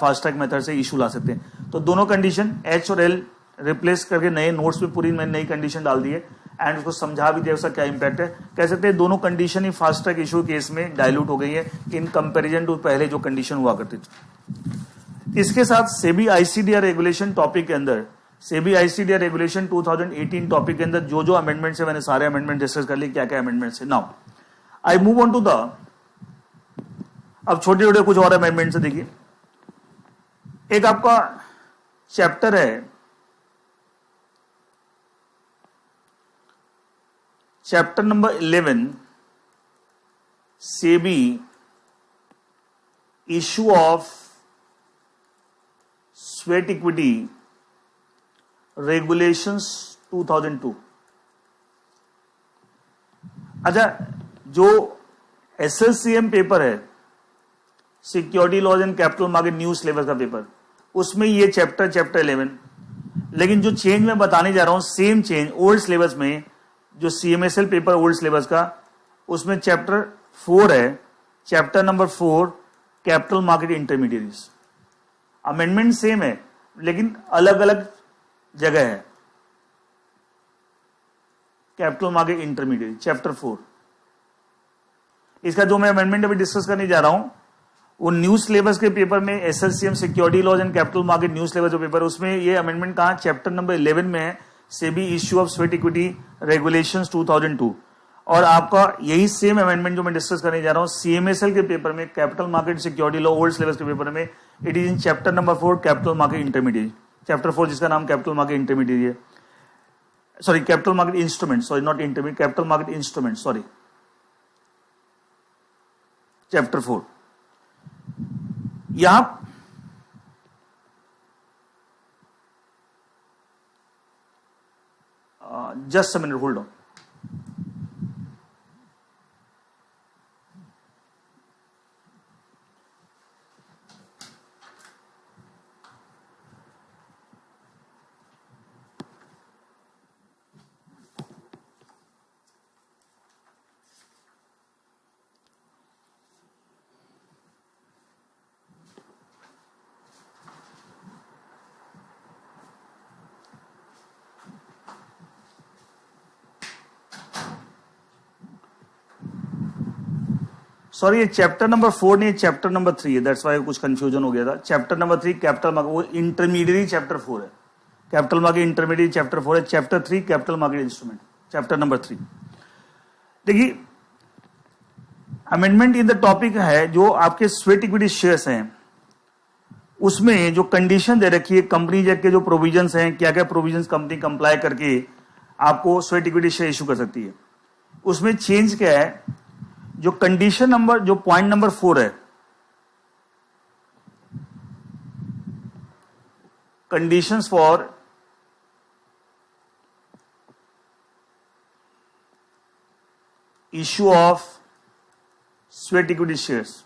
फास्ट ट्रैक मेथड से इशू ला सकते हैं. तो दोनों कंडीशन एच और एल रिप्लेस करके नए नोट्स में पूरी मैंने नई कंडीशन डाल दी है. एंड उसको समझा भी दिया उसका क्या इंपैक्ट है। कह सकते हैं दोनों कंडीशन ही फास्ट ट्रैक इशू केस में डाइल्यूट हो गई है इन कंपैरिजन टू पहले जो कंडीशन हुआ करती थी। इसके साथ सेबी आईसीडीआर रेगुलेशन टॉपिक के अंदर, सेबी आईसीडीआर रेगुलेशन 2018 टॉपिक के अंदर जो जो अमेंडमेंट्स है मैंने सारे अमेंडमेंट डिस्कस कर लिए, क्या क्या अमेंडमेंट्स है। Now I move on to the, अब छोटे छोटे कुछ और अमेंडमेंट्स है। देखिए एक आपका चैप्टर है, chapter number 11, SEBI issue of sweat equity regulations 2002। अच्छा, जो एसएलसीएम पेपर है, security laws and capital market new syllabus का पेपर, उसमें ये चैप्टर 11, लेकिन जो चेंज मैं बताने जा रहा हूं सेम चेंज ओल्ड सिलेबस में, जो सीएमएसएल पेपर ओल्ड सिलेबस का, उसमें चैप्टर 4 है, chapter number 4 capital market intermediaries. Amendment same है लेकिन अलग अलग जगह है। कैपिटल मार्केट इंटरमीडिएट चैप्टर 4, इसका जो मैं अमेंडमेंट अभी डिस्कस करने जा रहा हूं वो न्यू सिलेबस के पेपर में, SLCM security laws and capital market new syllabus जो पेपर, उसमें ये अमेंडमेंट कहां, चैप्टर नंबर 11 में है, SEBI issue of sweat equity regulations 2002। और आपका यही सेम अमेंडमेंट जो मैं डिस्कस करने जा रहा हूं सीएमएसएल के पेपर में, capital market security law old syllabus के पेपर में, it is in chapter number 4 capital market intermediate, chapter 4 जिसका नाम कैपिटल मार्केट इंटरमीडिएट है, sorry capital market instrument, sorry not intermediate, capital market instrument, sorry chapter 4। यहां just a minute, hold on. Sorry, ये chapter number 4 नहीं, chapter number 3 है, that's why कुछ confusion हो गया था। चैप्टर नंबर 3 कैपिटल मार्केट, वो इंटरमीडिएट चैप्टर 4 है, कैपिटल मार्केट इंटरमीडिएट चैप्टर 4 है, chapter 3 capital market instrument, chapter number 3। देखिए अमेंडमेंट इन द टॉपिक है जो आपके स्वेट इक्विटी शेयर्स हैं, उसमें जो कंडीशन दे रखी है, कंपनी एक्ट के जो प्रोविजंस हैं, क्या क्या प्रोविजंस कंपनी कंप्लाई करके आपको स्वेट इक्विटी शेयर इशू कर सकती है, उसमें चेंज क्या है, जो कंडीशन नंबर, जो पॉइंट नंबर 4 है, conditions for issue of sweat equity shares,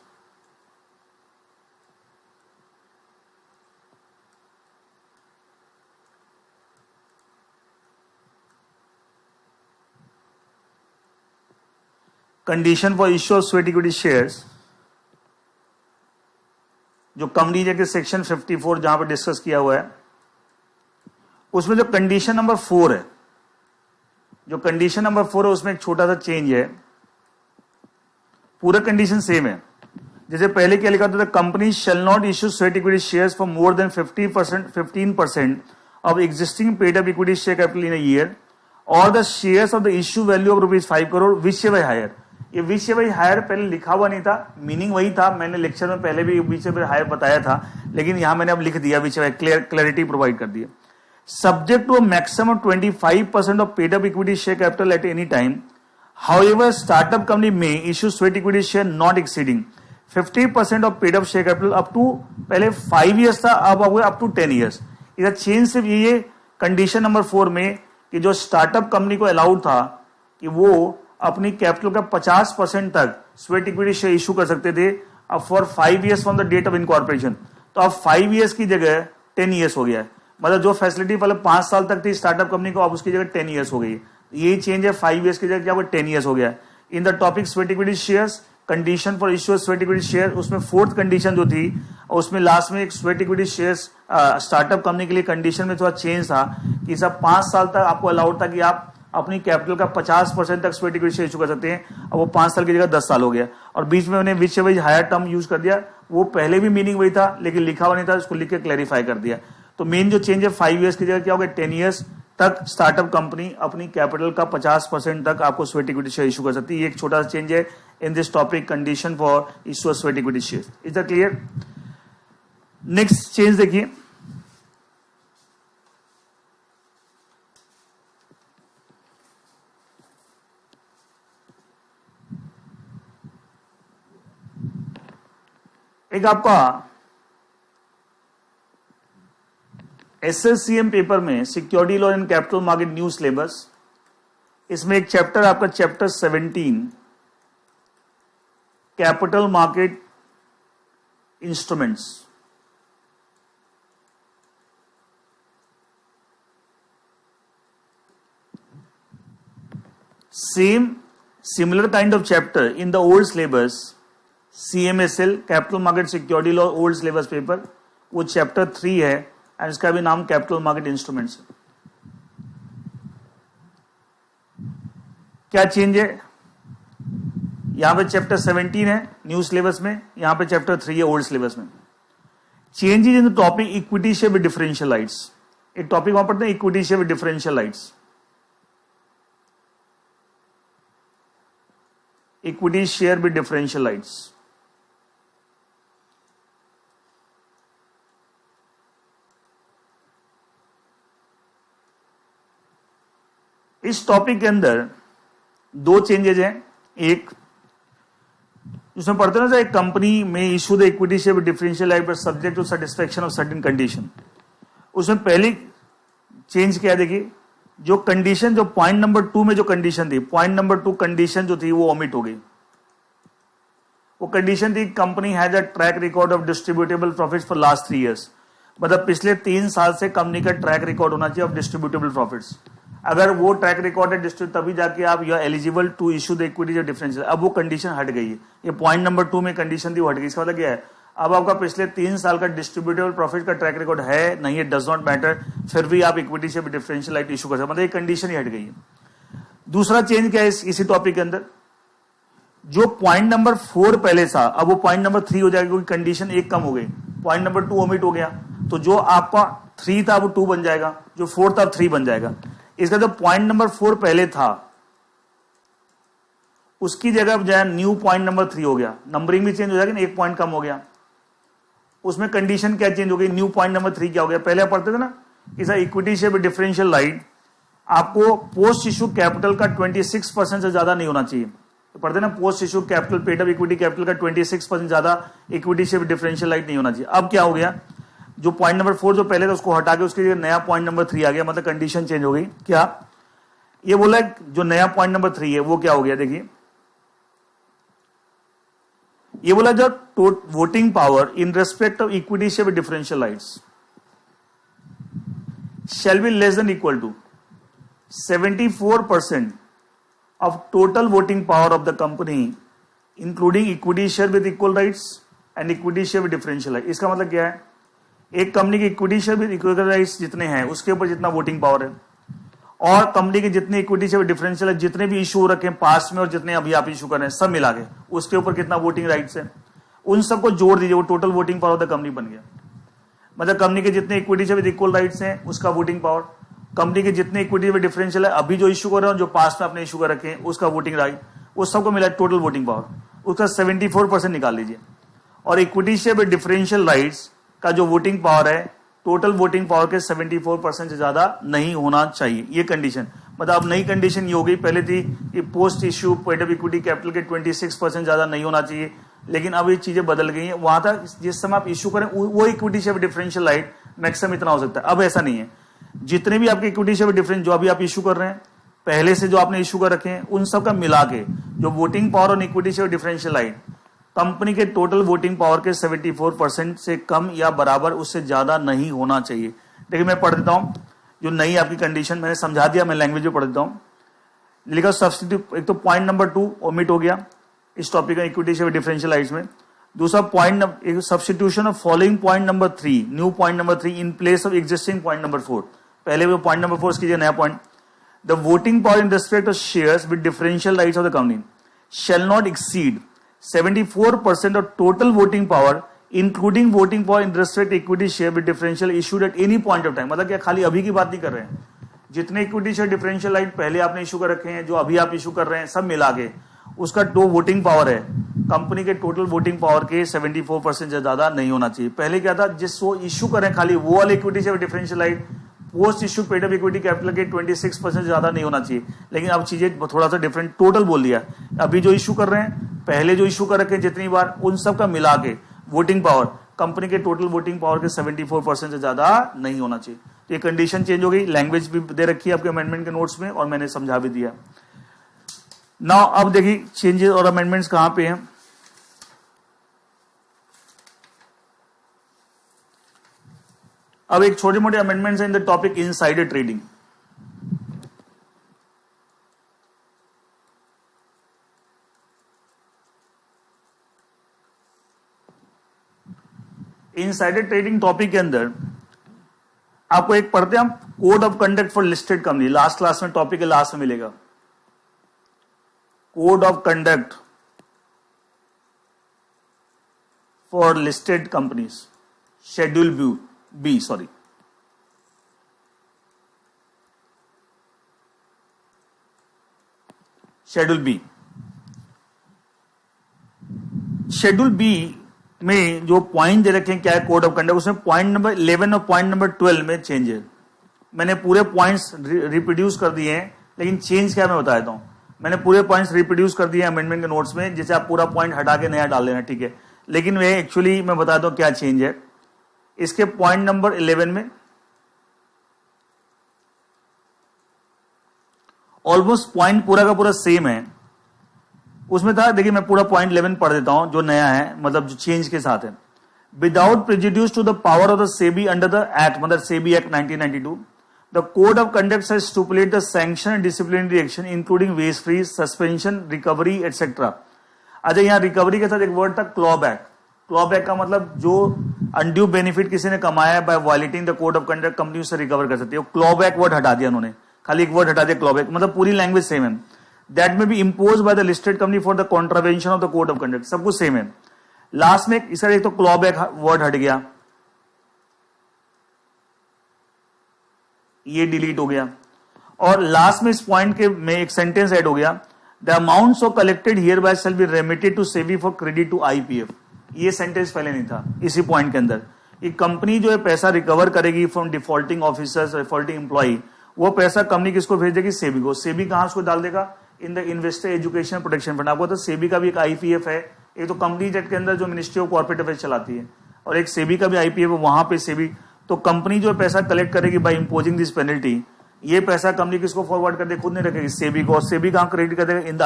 condition for issue of sweat equity shares, जो कंपनी एक्ट के सेक्शन 54 जहां पर डिस्कस किया हुआ है, उसमें जो कंडीशन नंबर 4 है, जो कंडीशन नंबर 4 है उसमें एक छोटा सा चेंज है, पूरा कंडीशन सेम है। जैसे पहले क्या लिखा था, company shall not issue sweat equity shares for more than 15% of existing paid up equity share capital in a year और the shares of the issue value of ₹5 crore whichever higher. ये whichever higher पहले लिखा हुआ नहीं था, meaning वही था, मैंने लेक्चर में पहले भी विच एवर हायर बताया था, लेकिन यहां मैंने अब लिख दिया विच एवर, क्लैरिटी प्रोवाइड कर दिया। Subject to a maximum 25% of paid up equity share capital at any time. However, startup company may issue sweat equity share not exceeding 50% of paid up share capital up to, पहले 5 years था, अब हो गया up to 10 years। इधर change सिर्फ ये condition number 4 में कि जो स्टार्टअप कंपनी को अलाउड था कि वो अपनी कैपिटल का 50% तक स्वेट इक्विटी शेयर इशू कर सकते थे, अब for 5 years from the date of incorporation, तो अब 5 years की जगह 10 years हो गया है। मतलब जो फैसिलिटी पहले 5 साल तक थी स्टार्टअप कंपनी को, अब उसकी जगह 10 years हो गई। यही चेंज है, 5 years की जगह क्या 10 years हो गया। इन the topic sweat equity shares, condition for issue sweat equity share, उसमें 4th कंडीशन जो थी, और उसमें लास्ट में एक sweat equity shares startup company के लिए कंडीशन में थोड़ा चेंज था कि सब 5 साल तक आपको अलाउड था कि आप अपनी कैपिटल का 50% तक स्वेट इक्विटी शेयर इशू कर सकते हैं। अब वो 5 साल की जगह 10 साल हो गया, और बीच में मैंने whichever higher term use कर दिया, वो पहले भी मीनिंग वही था लेकिन लिखा हुआ नहीं था, उसको लिख के क्लैरिफाई कर दिया। तो मेन जो चेंज है 5 ईयर्स की जगह क्या हो गया 10 ईयर्स तक स्टार्टअप कंपनी अपनी कैपिटल का 50% तक आपको स्वेट इक्विटी शेयर इशू कर सकती है। ये एक छोटा सा चेंज है in this topic, condition for issue of sweat equity share. Is that clear? Next change देखिए, एक आपका एसएससीएम पेपर में security law and capital market new syllabus, इसमें एक चैप्टर आपका chapter 17 capital market instruments. Similar kind of chapter in the old syllabus, CMSL capital market security law old syllabus paper, वो chapter 3 है and इसका भी नाम capital market instruments है। क्या चेंज है? यहां पे चैप्टर 17 है न्यू सिलेबस में, यहां पे चैप्टर 3 है ओल्ड सिलेबस में। Changes in the topic equity share with differential rights, एक टॉपिक वहां पढ़ते हैं equity share with differential rights. Equity share with differential rights, इस टॉपिक के अंदर 2 चेंजेज हैं। एक जिसमें पढ़ते हैं ना, एक कंपनी में issue the equity share with differential right but subject to satisfaction of certain condition, उसमें पहली चेंज क्या है देखिए, जो कंडीशन जो पॉइंट नंबर 2 में जो कंडीशन थी, पॉइंट नंबर 2 कंडीशन जो थी वो ओमिट हो गई। वो कंडीशन थी company has a track record of distributable profits for last 3 years, मतलब पिछले 3 साल से कंपनी का ट्रैक रिकॉर्ड होना चाहिए ऑफ डिस्ट्रीब्यूटेबल प्रॉफिट्स। अगर वो ट्रैक रिकॉर्ड है डिस्ट्रीब्यूट, तभी जाके आप you are eligible to issue the equity differential. अब वो कंडीशन हट गई है, ये पॉइंट नंबर 2 में कंडीशन थी वो हट गई। इसका मतलब क्या है, अब आपका पिछले 3 साल का डिस्ट्रीब्यूटेबल प्रॉफिट का ट्रैक रिकॉर्ड है नहीं, इट डज नॉट मैटर, फिर भी आप इक्विटी से डिफरेंशियल राइट इशू कर सकते, मतलब ये कंडीशन ही हट गई है। दूसरा चेंज क्या है इसी टॉपिक के अंदर, जो पॉइंट नंबर 4 पहले था अब वो पॉइंट नंबर 3 हो जाएगा, क्योंकि कंडीशन 1 कम हो गई, पॉइंट नंबर 2 ओमिट हो गया, तो जो आपका 3 था वो 2 बन जाएगा, जो 4 था 3 बन जाएगा। इसका जो पॉइंट नंबर 4 पहले था उसकी जगह जो न्यू पॉइंट नंबर 3 हो गया, नंबरिंग भी चेंज हो जाएगी ना, 1 पॉइंट कम हो गया। उसमें कंडीशन क्या चेंज हो गई, न्यू पॉइंट नंबर 3 क्या हो गया, पहले आप पढ़ते थे ना कि sir equity share with differential right आपको पोस्ट इशू कैपिटल का 26% से ज्यादा नहीं होना चाहिए, तो पढ़ते ना post issue capital paid up equity capital का 26% ज्यादा equity share with differential right नहीं होना चाहिए। अब क्या हो गया, जो पॉइंट नंबर 4 जो पहले था उसको हटा के उसके लिए नया पॉइंट नंबर 3 आ गया, मतलब कंडीशन चेंज हो गई। क्या ये बोला जो नया पॉइंट नंबर 3 है वो क्या हो गया, देखिए ये बोला जो voting power in respect of equity share with differential rights shall be less than equal to 74% of total voting power of the company including equity share with equal rights and equity share with differential rights। इसका मतलब क्या है, एक company की equity share with equal rights जितने हैं उसके ऊपर जितना वोटिंग पावर है, और कंपनी के जितने इक्विटी शेयर विद डिफरेंशियल है, जितने भी इशू हो रखे हैं पास्ट में और जितने अभी आप इशू कर रहे हैं सब मिला के उसके ऊपर कितना वोटिंग राइट्स है, उन सबको जोड़ दीजिए, वो total voting power of the company बन गया। मतलब कंपनी के जितने इक्विटी से विद इक्वल राइट्स हैं उसका वोटिंग पावर, कंपनी के जितने इक्विटी विद डिफरेंशियल है अभी जो इशू कर रहे हो जो पास्ट में आपने इशू कर रखे हैं उसका वोटिंग राइट, उस सबको मिला टोटल वोटिंग पावर, उसका 74% निकाल लीजिए। और equity share with differential rights का जो वोटिंग पावर है टोटल वोटिंग पावर के 74% से ज्यादा नहीं होना चाहिए, ये कंडीशन। मतलब अब नई कंडीशन ये हो गई, पहले थी कि post issue paid up equity capital के 26% ज्यादा नहीं होना चाहिए, लेकिन अब ये चीजें बदल गई हैं। वहां था जिस समय आप इश्यू करें वो equity share differential right maximum इतना हो सकता है, अब ऐसा नहीं है। जितने भी आपके इक्विटी शेयर डिफरेंस जो अभी आप इश्यू कर रहे हैं पहले से जो आपने इश्यू कर रखे हैं उन सब का मिला के जो voting power on equity share differential right company के टोटल वोटिंग पावर के 74% से कम या बराबर उससे ज्यादा नहीं होना चाहिए। देखिए मैं पढ़ देता हूं जो नई आपकी कंडीशन मैंने समझा दिया, मैं लैंग्वेज में पढ़ देता हूं। लिखा सब्स्टिट्यूट, एक तो पॉइंट नंबर 2 ओमिट हो गया इस टॉपिक का इक्विटी शेयर डिफरेंशियल राइट्स में। दूसरा point substitution of following point number 3, new point number 3 in place of existing point number 4। पहले वो पॉइंट नंबर 4 कीजिए नया point. The voting power in respect of shares with differential rights of the company shall not exceed 74% of total voting power including voting power in respect equity share with differential issued at any point of time. मतलब क्या खाली अभी की बात नहीं कर रहे हैं, जितने इक्विटी शेयर डिफरेंशियल राइट पहले आपने इशू कर रखे हैं, जो अभी आप इशू कर रहे हैं, सब मिला के उसका जो वोटिंग पावर है कंपनी के टोटल वोटिंग पावर के 74% से ज्यादा नहीं होना चाहिए. पहले क्या था, जिस वो इशू कर रहे हैं खाली वो वाले equity share differential right post issue paid up equity capital के 26% ज्यादा नहीं होना चाहिए. लेकिन अब चीजें थोड़ा सा डिफरेंट टोटल बोल दिया. अभी जो इशू कर रहे हैं, पहले जो इशू कर रखे हैं जितनी बार, उन सब का मिला के वोटिंग पावर कंपनी के टोटल वोटिंग पावर के 74% से ज्यादा नहीं होना चाहिए. तो ये कंडीशन चेंज हो गई. लैंग्वेज भी दे रखी है आपके अमेंडमेंट के नोट्स में और मैंने समझा भी दिया. नाउ अब देखिए चेंजेस और अमेंडमेंट्स कहां पे हैं. अब एक छोटे मोटे अमेंडमेंट्स हैं in the topic insider trading. Insider trading topic के अंदर आपको एक पढ़ते हैं हम, code of conduct for listed company. Last class में टॉपिक के लास्ट में मिलेगा. Code of conduct for listed companies, schedule B sorry. Schedule B में जो पॉइंट दे रखे हैं क्या है कोड ऑफ कंडक्ट, उसमें पॉइंट नंबर 11 और पॉइंट नंबर 12 में चेंज है. मैंने पूरे पॉइंट्स रिप्रोड्यूस कर दिए हैं, लेकिन चेंज क्या मैं बता देता हूं. मैंने पूरे पॉइंट्स रिप्रोड्यूस कर दिए हैं अमेंडमेंट के नोट्स में, जिसे आप पूरा पॉइंट हटा के नया डाल लेना, ठीक है. लेकिन वे एक्चुअली मैं बता दूं क्या चेंज है. इसके पॉइंट नंबर 11 में ऑलमोस्ट पॉइंट पूरा का पूरा सेम है. उसमें था, देखिए मैं पूरा पॉइंट 11 पढ़ देता हूं जो नया है, मतलब जो चेंज के साथ है. Without prejudice to the power of the SEBI under the act, मतलब SEBI act 1992, the code of conduct has stipulate the sanction and disciplinary action including wage freeze, suspension, recovery etcetera. अच्छा, यहां recovery के साथ एक word था clawback. Clawback का मतलब जो अनड्यू बेनिफिट किसी ने कमाया by violating the code of conduct, company उससे रिकवर कर सकती है. क्लॉबैक वर्ड हटा दिया उन्होंने, खाली एक वर्ड हटा दिया क्लॉबैक, मतलब पूरी लैंग्वेज सेम है. दैट में be impose by the listed company for the contravention of the code of conduct, सब कुछ सेम है. लास्ट में इसका एक तो क्लॉबैक वर्ड हट गया, ये डिलीट हो गया. और लास्ट में इस पॉइंट के में एक सेंटेंस ऐड हो गया, the amount so collected hereby shall be remitted to SEBI for credit to IPF. ये सेंटेंस पहले नहीं था इसी पॉइंट के अंदर. ये कंपनी जो है पैसा रिकवर करेगी from defaulting officers, defaulting employee, वो पैसा कंपनी किसको भेजेगी, सेबी को. सेबी कहां उसको डाल देगा, in the investor education protection fund. आपको तो सेबी का भी एक आईपीएफ है, एक तो कंपनी एक्ट के अंदर जो मिनिस्ट्री ऑफ कॉर्पोरेट अफेयर्स चलाती है, और एक सेबी का भी आईपीएफ है, वहां पे सेबी. तो कंपनी जो पैसा कलेक्ट करेगी बाय इंपोजिंग दिस पेनल्टी, ये पैसा कंपनी किसको फॉरवर्ड कर दे, खुद नहीं रखेगी, सेबी को. और सेबी कहां क्रेडिट कर देगा, इन द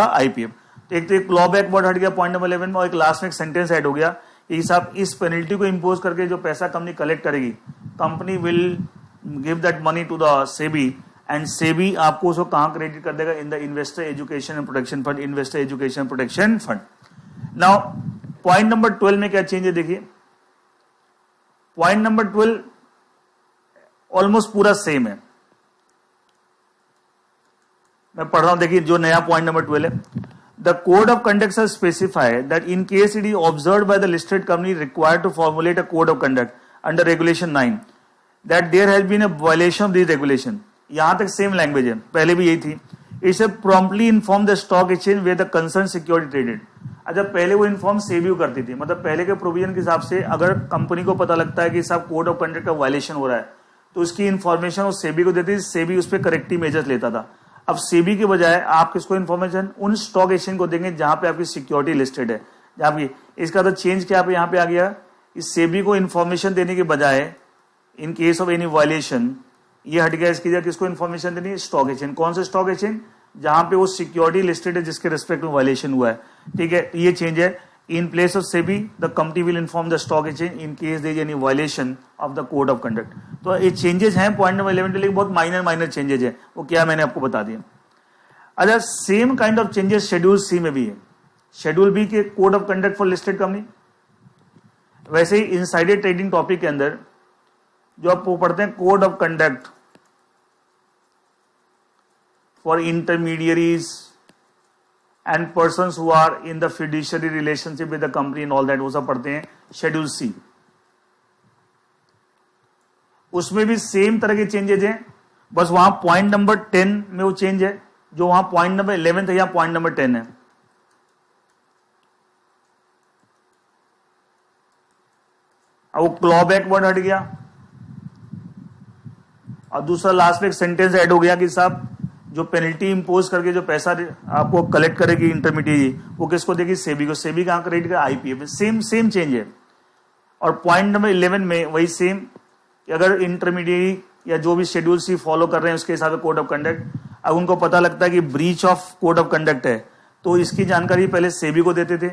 आईपीएफ. तो एक तो एक क्लॉबैक वर्ड हट गया पॉइंट नंबर 11 में, और एक लास्ट में एक सेंटेंस ऐड हो गया. ये सब इस पेनल्टी को इंपोज करके जो पैसा कंपनी कलेक्ट करेगी, company will give that money to the SEBI, and SEBI आपको उसको कहां क्रेडिट कर देगा, in the investor education and protection fund, investor education protection fund. Now point number 12 में क्या चेंज है, देखिए पॉइंट नंबर 12 ऑलमोस्ट पूरा सेम है. मैं पढ़ रहा हूं, देखिए जो नया पॉइंट नंबर 12 है. The code of conduct has specified that in case it is observed by the listed company required to formulate a code of conduct under regulation 9 that there has been a violation of this regulation. यहां तक same language है, पहले भी यही थी. इसे promptly inform the stock exchange where the concern security traded. अच्छा, पहले वो इन्फॉर्म सेबी करती थी, मतलब पहले के प्रोविजन के हिसाब से अगर कंपनी को पता लगता है कि सब कोड ऑफ कंडक्ट का वायलेशन हो रहा है, तो उसकी इन्फॉर्मेशन वो सेबी को देती थी, सेबी उस पर करेक्टिव मेजर्स लेता था. अब सेबी के बजाय आप किसको इन्फॉर्मेशन उन स्टॉक एक्सचेंज को देंगे जहां पे आपकी सिक्योरिटी लिस्टेड है, जहां की. इसका तो चेंज क्या यहाँ पे आ गया, इस सेबी को इन्फॉर्मेशन देने के बजाय in case of any violation, ये हट गया. इसकी जगह किसको इन्फॉर्मेशन देनी है, स्टॉक एक्सचेंज. कौन से स्टॉक एक्सचेंज, जहां पे वो सिक्योरिटी लिस्टेड है जिसके रिस्पेक्ट में वायलेशन हुआ है, ठीक है. ये चेंज है. In place of SEBI the company will inform the stock exchange in case there is any violation of the code of conduct. तो ये चेंजेस हैं पॉइंट नंबर 11 लेकिन बहुत माइनर चेंजेस है. वो क्या मैंने आपको बता दिया. अच्छा, same kind of changes schedule C में भी है. शेड्यूल बी के code of conduct for listed company, वैसे ही इनसाइडर ट्रेडिंग टॉपिक के अंदर जो आप पढ़ते हैं code of conduct for intermediaries and persons who are in the fiduciary relationship with the company and all that, वो सब पढ़ते हैं शेड्यूल सी। उसमें भी सेम तरह के चेंजेज हैं, बस वहां पॉइंट नंबर 10 में वो चेंज है, जो वहां पॉइंट नंबर 11 है, यहां पॉइंट नंबर 10 है। अब वो क्लॉबैक वर्ड हट गया और दूसरा लास्ट में एक सेंटेंस ऐड हो गया कि साहब जो पेनल्टी इंपोज करके जो पैसा आपको कलेक्ट करेगी इंटरमीडिएट, वो किसको देगी? सेबी को। सेबी कहां क्रेडिट करेगा? आईपीएफ। सेम चेंज है। और पॉइंट नंबर 11 में वही सेम कि अगर इंटरमीडिएट या जो भी शेड्यूल सी फॉलो कर रहे हैं उसके हिसाब से कोड ऑफ कंडक्ट, अब उनको पता लगता है कि breach of code of conduct है, तो इसकी जानकारी पहले सेबी को देते थे,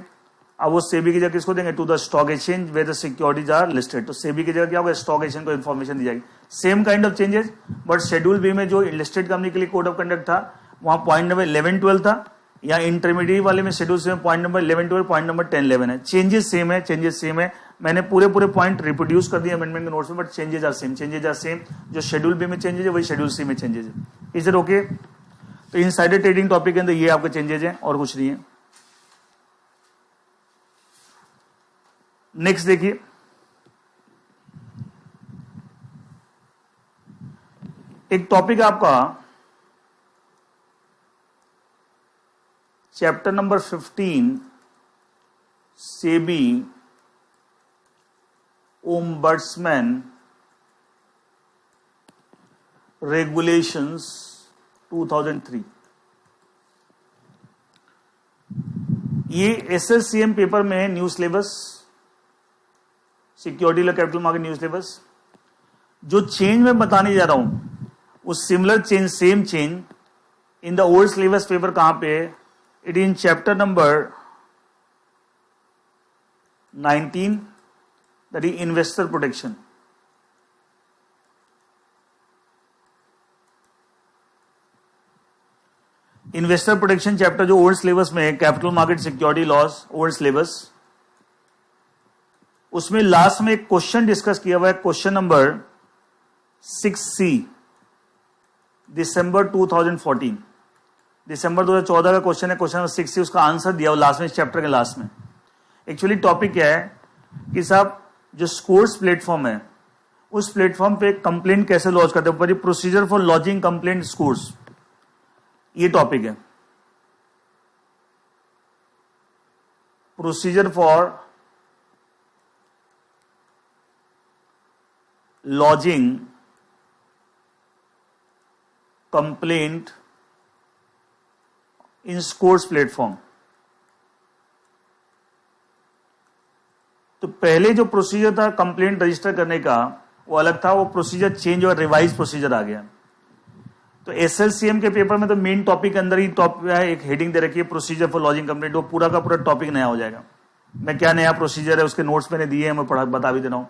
अब वो सेबी की जगह किसको देंगे? To the stock exchange where the securities are listed. तो सेबी की जगह क्या होगा? स्टॉक एक्सचेंज को इन्फॉर्मेशन दी जाएगी। Same kind of changes, but schedule B में जो लिस्टेड कंपनी के लिए कोड ऑफ कंडक्ट था वहां पॉइंट नंबर 11-12 था, या इंटरमीडिएट वाले में शेड्यूल से पॉइंट नंबर 11-12, पॉइंट नंबर 10-11 है। चेंजेस सेम है। मैंने पूरे पॉइंट रिप्रोड्यूस कर दिए अमेंडमेंट के नोट्स में, बट चेंजेस आर सेम। जो शेड्यूल बी में चेंजेस है वही शेड्यूल सी में चेंजेस है। Is it okay? तो इनसाइडर ट्रेडिंग टॉपिक के अंदर ये आपके चेंजेस हैं और कुछ नहीं है। नेक्स्ट देखिए, एक टॉपिक आपका chapter number 15 SEBI ombudsman regulations 2003। ये एसएससीएम पेपर में है, new syllabus, security law capital market new syllabus. जो चेंज मैं बताने जा रहा हूं वो similar change, same change in the old syllabus paper कहां पे है? It in chapter number 19, that is investor protection. Investor protection chapter जो ओल्ड सिलेबस में है, capital market security laws old syllabus, उसमें लास्ट में एक क्वेश्चन डिस्कस किया हुआ है, क्वेश्चन नंबर 6C, दिसंबर 2014, दिसंबर 2014 का क्वेश्चन है, क्वेश्चन नंबर 6C। उसका आंसर दिया हुआ लास्ट में, इस चैप्टर के लास्ट में। एक्चुअली टॉपिक क्या है कि साहब जो स्कोर्स प्लेटफॉर्म है, उस प्लेटफॉर्म पे कंप्लेंट कैसे लॉन्च करते हैं, procedure for launching complaint scores, ये टॉपिक है। Procedure for lodging complaint in scores platform. तो पहले जो प्रोसीजर था कंप्लेंट रजिस्टर करने का वो अलग था, वो प्रोसीजर चेंज और रिवाइज प्रोसीजर आ गया। तो एसएलसीएम के पेपर में तो मेन टॉपिक अंदर ही टॉपिक है, एक हेडिंग दे रखी है प्रोसीजर फॉर लॉजिंग कंप्लेंट, वो पूरा का पूरा टॉपिक नया हो जाएगा। मैं क्या नया प्रोसीजर है उसके नोट्स मैंने दिए हैं, मैं बता भी दे रहा हूं।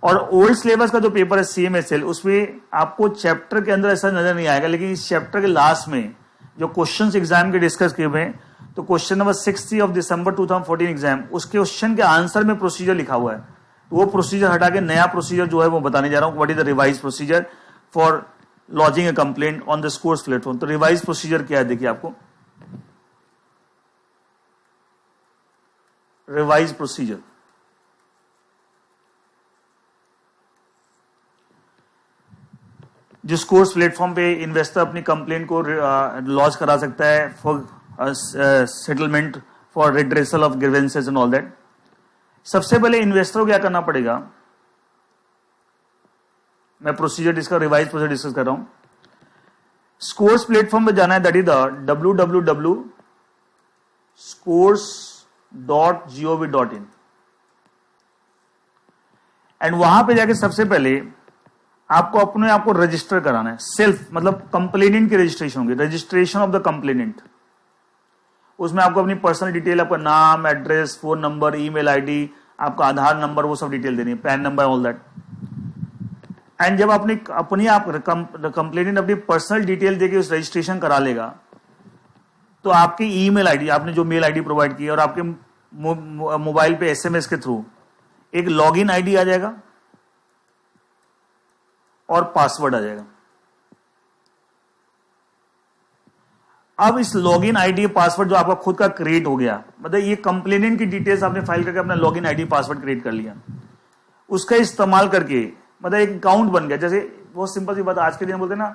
और ओल्ड सिलेबस का जो पेपर है सीएमएसएल, उसमें आपको चैप्टर के अंदर ऐसा नजर नहीं आएगा, लेकिन इस चैप्टर के लास्ट में जो क्वेश्चंस एग्जाम के डिस्कस किए हुए हैं, तो question number 60 of December 2014 exam, उस क्वेश्चन के आंसर में प्रोसीजर लिखा हुआ है। तो वो प्रोसीजर हटा के नया प्रोसीजर जो है वो बताने जा रहा हूं, what is the revise procedure for lodging A complaint on the scores platform. तो रिवाइज प्रोसीजर क्या है देखिए, आपको रिवाइज प्रोसीजर, जिस कोर्स प्लेटफॉर्म पे इन्वेस्टर अपनी कंप्लेंट को लॉन्च करा सकता है for settlement, for redressal of grievances and all that. सबसे पहले इन्वेस्टर को क्या करना पड़ेगा, मैं procedure discuss, revise procedure discuss कर रहा हूं। स्कोर्स प्लेटफॉर्म पे जाना है, that is the www.scores.gov.in, and वहां पे जाके सबसे पहले आपको अपने आप को रजिस्टर कराना है। सेल्फ मतलब कंप्लेनेंट की रजिस्ट्रेशन होगी, रजिस्ट्रेशन ऑफ द कंप्लेनेंट। उसमें आपको अपनी पर्सनल डिटेल, आपका नाम, address, phone number, email ID, आपका आधार नंबर, वो सब डिटेल देनी है, pan number, all that. And जब अपनी आप कंप्लेनेंट अपनी पर्सनल डिटेल देके उस रजिस्ट्रेशन करा लेगा, तो आपकी ईमेल आईडी, आपने जो मेल आईडी प्रोवाइड की और आपके मोबाइल पे एसएमएस के थ्रू एक लॉगिन आईडी आ जाएगा और पासवर्ड आ जाएगा। अब इस लॉगिन आईडी पासवर्ड जो आपका खुद का क्रिएट हो गया, मतलब ये कंप्लेनेंट की डिटेल्स आपने फाइल करके अपना लॉगिन आईडी पासवर्ड क्रिएट कर लिया, उसका इस्तेमाल करके मतलब एक अकाउंट बन गया। जैसे बहुत सिंपल सी बात, आज के दिन बोलते हैं ना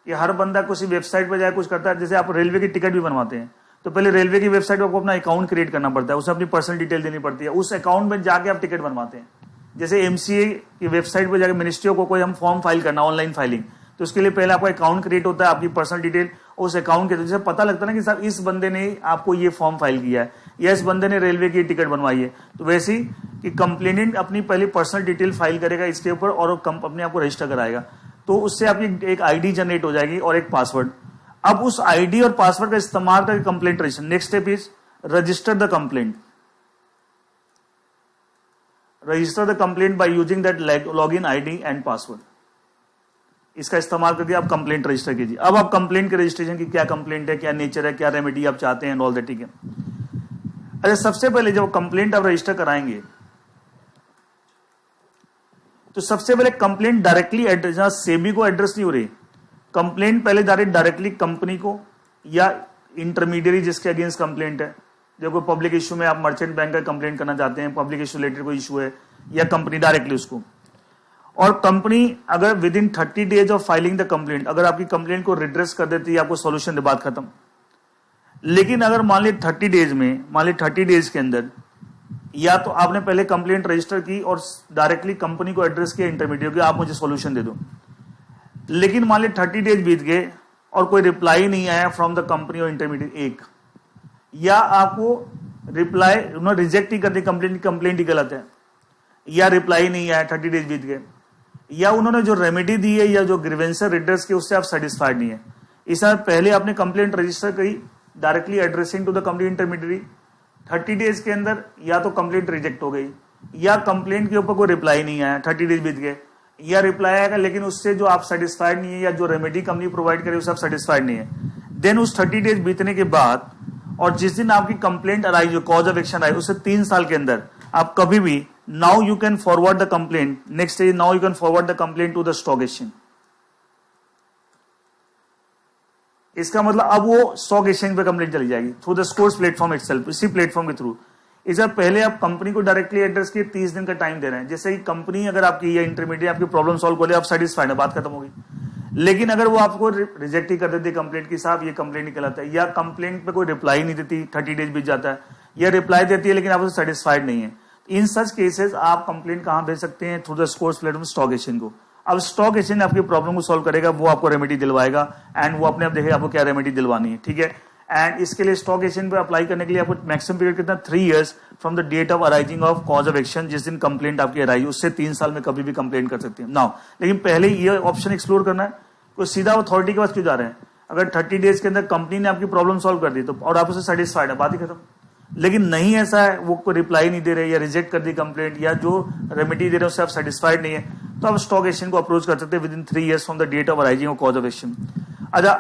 कि हर बंदा किसी वेबसाइट पर जाए कुछ करता है। जैसे आप रेलवे की टिकट भी बनवाते हैं तो पहले रेलवे की वेबसाइट पर आपको अपना अकाउंट क्रिएट करना पड़ता है, उसमें अपनी पर्सनल डिटेल देनी पड़ती है, उस अकाउंट में जाके आप टिकट बनवाते हैं। जैसे एमसीए की वेबसाइट पर जाकर मिनिस्ट्री को कोई हम फॉर्म फाइल करना, ऑनलाइन फाइलिंग, तो उसके लिए पहले आपका अकाउंट क्रिएट होता है, आपकी पर्सनल डिटेल, उस अकाउंट के जैसे पता लगता है ना कि साहब इस बंदे ने आपको ये फॉर्म फाइल किया है या इस बंदे ने रेलवे की टिकट बनवाई है। तो वैसे ही कि कंप्लेनेंट अपनी पहले पर्सनल डिटेल फाइल करेगा इसके ऊपर और अपने आप को रजिस्टर कराएगा, तो उससे आपकी एक आईडी जनरेट हो जाएगी और एक पासवर्ड। अब उस आईडी और पासवर्ड का इस्तेमाल करके complaint register. Next step is register the complaint. Register the complaint by using that login ID and password. इसका इस्तेमाल करके आप कंप्लेंट रजिस्टर कीजिए। अब आप कंप्लेंट के रजिस्ट्रेशन की क्या कंप्लेंट है, क्या नेचर है, क्या रेमेडी आप चाहते हैं, ऑल दैट, ठीक है। अच्छा, सबसे पहले जब कंप्लेंट आप रजिस्टर कराएंगे तो सबसे पहले कंप्लेंट डायरेक्टली एड्रेस, जहां सेबी को एड्रेस नहीं हो रही, कंप्लेंट पहले डायरेक्टली कंपनी को या इंटरमीडियरी जिसके अगेंस्ट कंप्लेंट है। जब कोई पब्लिक इशू में आप मर्चेंट बैंक का कंप्लेंट करना चाहते हैं, पब्लिक इशू रिलेटेड कोई इशू है, या कंपनी डायरेक्टली उसको। और कंपनी अगर with in 30 days of filing the complaint, अगर आपकी कंप्लेंट को रिड्रेस कर देती है, आपको सोल्यूशन दे, बात खत्म। लेकिन अगर मान ली 30 डेज में, मान ली 30 डेज के अंदर या तो आपने पहले कंप्लेंट रजिस्टर की और डायरेक्टली कंपनी को एड्रेस किया इंटरमीडिएट कि आप मुझे सोल्यूशन दे दो, लेकिन मान ली 30 डेज बीत गए और कोई रिप्लाई नहीं आया फ्रॉम द कंपनी और इंटरमीडिएट, एक, या आपको रिप्लाई उन्होंने रिजेक्ट ही कर दी, कंप्लेंट ही गलत है, या रिप्लाई नहीं आया, 30 डेज बीत गए, या उन्होंने जो रेमेडी दी है या जो ग्रीवेंसर रिड्रेस की उससे आप सेटिस्फाइड नहीं है। इससे पहले आपने कंप्लेंट रजिस्टर करी directly addressing to the company intermediate, 30 days के अंदर या तो कंप्लेंट रिजेक्ट हो गई, या कंप्लेंट के ऊपर कोई रिप्लाई नहीं आया, 30 डेज बीत गए, या रिप्लाई आएगा लेकिन उससे जो आप सेटिस्फाइड नहीं है या जो रेमेडी कंपनी प्रोवाइड करे उससे आप सेटिस्फाइड नहीं है, देन उस 30 डेज बीतने के बाद और जिस दिन आपकी कंप्लेंट आई, जो कॉज ऑफ एक्शन आई, उससे 3 साल के अंदर आप कभी भी, now you can forward the complaint, next is now you can forward the complaint to the stock exchange. इसका मतलब अब वो स्टॉक एक्सचेंज पे कंप्लेंट चली जाएगी through the scores platform itself, इसी प्लेटफॉर्म के थ्रू। इससे पहले आप कंपनी को डायरेक्टली एड्रेस किए, 30 दिन का टाइम दे रहे हैं। जैसे ही कंपनी अगर आपकी या इंटरमीडिएट आपकी प्रॉब्लम सॉल्व कर ले, आप सेटिस्फाइड है, बात खत्म होगी। लेकिन अगर वो आपको रिजेक्ट ही कर देती कंप्लेंट की, साहब ये कंप्लेंट ही गलत है, या कंप्लेंट पे कोई रिप्लाई नहीं देती, 30 डेज बीत जाता है, या रिप्लाई देती है लेकिन आप उससे सेटिस्फाइड नहीं है, इन सच केसेस आप कंप्लेंट कहां भेज सकते हैं? Through the scores platform, stock exchange को। अब स्टॉक एक्सचेंज आपकी प्रॉब्लम को सॉल्व करेगा, वो आपको रेमेडी दिलवाएगा एंड वो अपने आप देखेगा आपको क्या रेमेडी दिलवानी है, ठीक है। एंड इसके लिए स्टॉक एक्सचेंज पे अप्लाई करने के लिए आपको मैक्सिमम पीरियड कितना, 3 years from the date of arising of cause of action, जिस दिन कंप्लेंट आपकी अराई, उससे 3 साल में कभी भी कंप्लेंट कर सकते हैं नाउ। लेकिन पहले ये ऑप्शन एक्सप्लोर करना है, तो सीधा अथॉरिटी के पास क्यों जा रहे हैं? अगर 30 डेज के अंदर कंपनी ने आपकी प्रॉब्लम सॉल्व कर दी तो और आप उससे सेटिस्फाइड है, बात ही खत्म। लेकिन नहीं ऐसा है, वो कोई रिप्लाई नहीं दे रहे या रिजेक्ट कर दी कंप्लेंट, या जो रेमेडी दे रहे हैं उससे आप सेटिस्फाइड नहीं है, तो आप स्टॉक एक्सचेंज को अप्रोच कर सकते हैं within 3 years from the date of arising of cause of action. अच्छा,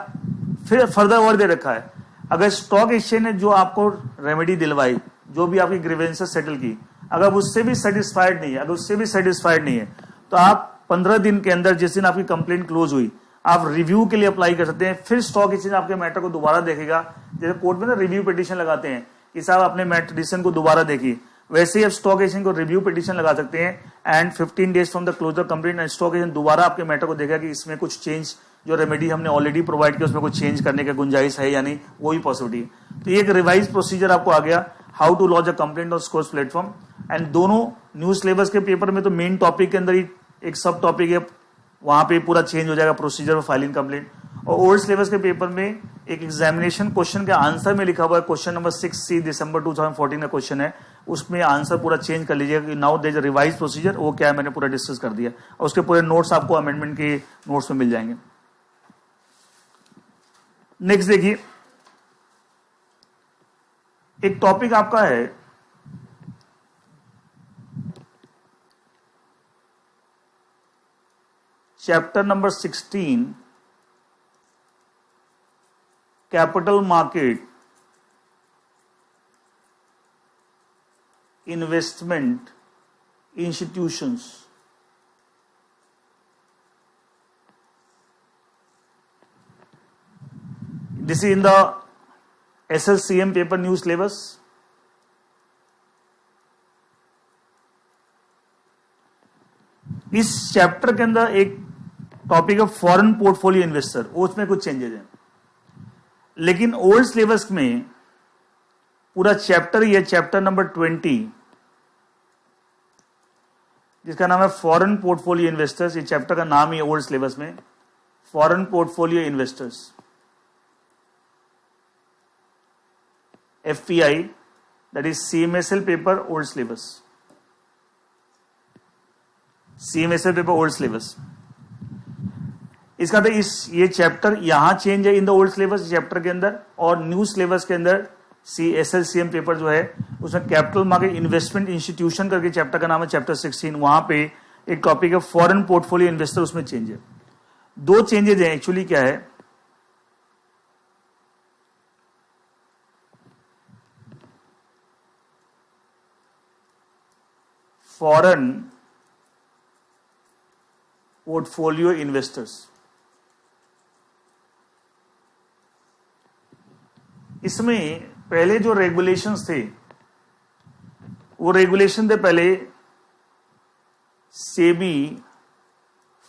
फिर फर्दर और दे रखा है, अगर स्टॉक एक्सचेंज ने जो आपको रेमेडी दिलवाई, जो भी आपकी ग्रीवेंसेस सेटल की, अगर उससे भी सेटिस्फाइड नहीं है, अगर उससे भी सेटिस्फाइड नहीं है, तो आप 15 दिन के अंदर, जिस दिन आपकी कंप्लेंट क्लोज हुई, आप रिव्यू के लिए अप्लाई कर सकते हैं। फिर स्टॉक एक्सचेंज आपके मैटर को दोबारा देखेगा, जैसे कोर्ट में ना रिव्यू पिटीशन लगाते हैं कि साहब आपने मैटर डिसीजन को दोबारा देखी, वैसे ही आप स्टॉक एक्सचेंज को रिव्यू पिटीशन लगा सकते हैं and 15 days from the close of complaint and stock exchange दोबारा आपके मैटर को देखेगा कि इसमें कुछ चेंज, जो रेमेडी हमने ऑलरेडी प्रोवाइड किया उसमें कुछ चेंज करने का गुंजाइश है या नहीं, वो भी पॉसिबिलिटी है। तो ये एक रिवाइज प्रोसीजर आपको आ गया, how to launch a complaint on scores platform. And दोनों न्यूज सिलेबस के पेपर में तो मेन टॉपिक के अंदर ही एक सब टॉपिक है, वहां पे पूरा चेंज हो जाएगा प्रोसीजर ऑफ फाइलिंग कंप्लेंट। और ओल्ड सिलेबस के पेपर में एक एग्जामिनेशन क्वेश्चन के आंसर में लिखा हुआ है, क्वेश्चन नंबर 6C दिसंबर 2014 का क्वेश्चन है, उसमें आंसर पूरा चेंज कर लीजिएगा कि now there is a revise procedure, वो क्या है मैंने पूरा डिस्कस कर दिया, और उसके पूरे नोट्स आपको अमेंडमेंट के नोट्स में मिल जाएंगे। नेक्स्ट देखिए, एक टॉपिक आपका है chapter number 16, capital market investment institutions. This is in the SLCM paper new syllabus, इस चैप्टर के अंदर एक टॉपिक है फॉरेन पोर्टफोलियो इन्वेस्टर, उसमें कुछ चेंजेस हैं, लेकिन ओल्ड सिलेबस में पूरा चैप्टर ही है, चैप्टर नंबर 20 जिसका नाम है फॉरेन पोर्टफोलियो इन्वेस्टर्स। ये चैप्टर का नाम ही है ओल्ड सिलेबस में, foreign portfolio investors, FPI, that is CMSL paper old syllabus, CMSL paper old syllabus. इसका ये चैप्टर यहां चेंज है इन द ओल्ड सिलेबस चैप्टर के अंदर, और न्यू सिलेबस के अंदर SLCM पेपर जो है उसमें कैपिटल मार्केट इन्वेस्टमेंट इंस्टीट्यूशन करके चैप्टर का नाम है, चैप्टर 16, वहां पे एक टॉपिक है फॉरेन पोर्टफोलियो इन्वेस्टर, उसमें चेंज है। दो चेंजेस हैं एक्चुअली, क्या है, फॉरेन पोर्टफोलियो इन्वेस्टर्स, इसमें पहले जो रेगुलेशंस थे वो रेगुलेशन थे पहले SEBI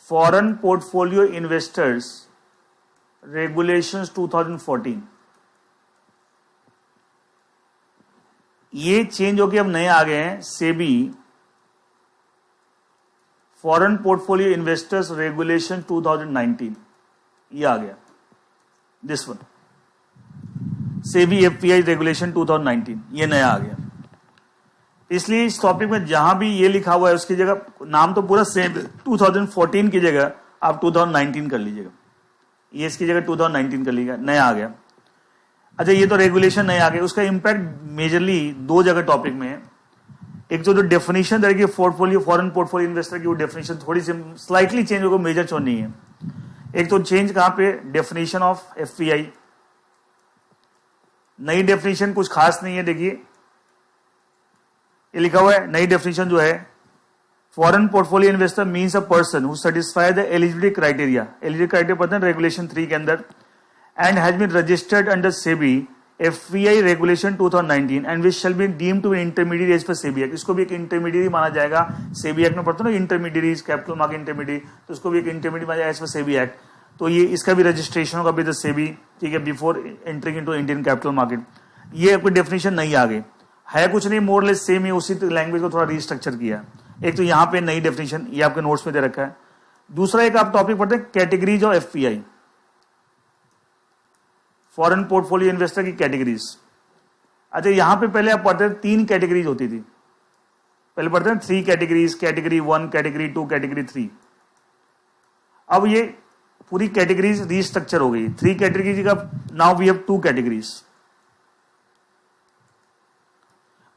foreign portfolio investors regulations 2014, ये चेंज होकर अब नए आ गए हैं SEBI foreign portfolio investors regulation 2019, ये आ गया, this one SEBI FPI regulation 2019, ये नया आ गया। इसलिए इस टॉपिक में जहां भी ये लिखा हुआ है उसकी जगह नाम तो पूरा सेम 2014 की जगह आप 2019 कर लीजिएगा, ये इसकी जगह 2019 कर लीजिएगा, नया आ गया। अच्छा, ये तो रेगुलेशन नया आ गया, उसका इंपैक्ट मेजरली दो जगह टॉपिक में है। एक तो जो डेफिनेशन रहेगी पोर्टफोलियो फॉरेन पोर्टफोलियो इन्वेस्टर की, वो डेफिनेशन थोड़ी सी स्लाइटली चेंज होगा, मेजर चेंज नहीं है। एक तो चेंज कहां पे, डेफिनेशन ऑफ FPI, नई डेफिनेशन कुछ खास नहीं है। देखिए ये लिखा हुआ है, नई डेफिनेशन जो है, foreign portfolio investor means a person who satisfy the eligibility criteria, eligibility criteria पता है रेगुलेशन 3 के अंदर, and has been registered under SEBI FPI regulation 2019 and which shall be deemed to intermediate as per SEBI act. इसको भी एक intermediate माना जाएगा, SEBI act में पढ़ते ना इंटरमीडिएट, कैपिटल मार्केट इंटरमीडिएट, तो उसको भी एक इंटरमीडिएट माना जाएगा एज पर सेबी एक्ट। तो ये इसका भी रजिस्ट्रेशन होगा विद द सेबी, ठीक है, before entering into Indian capital market. ये कोई डेफिनेशन नहीं आ गई है, कुछ नहीं, मोर लेस सेम ही, उसी लैंग्वेज को थोड़ा रीस्ट्रक्चर किया। एक तो यहाँ पे नई डेफिनेशन, ये आपके नोट्स में दे रखा है। दूसरा एक आप टॉपिक पढ़ते हैं categories of FPI, foreign portfolio investor की कैटेगरीज। अच्छा, यहां पे पहले आप पढ़ते थे 3 कैटेगरीज होती थी, पहले पढ़ते हैं 3 कैटेगरीज, कैटेगरी 1, कैटेगरी 2, कैटेगरी 3। अब ये पूरी कैटेगरीज रीस्ट्रक्चर हो गई, 3 कैटेगरीज का नाउ वी हैव 2 कैटेगरीज,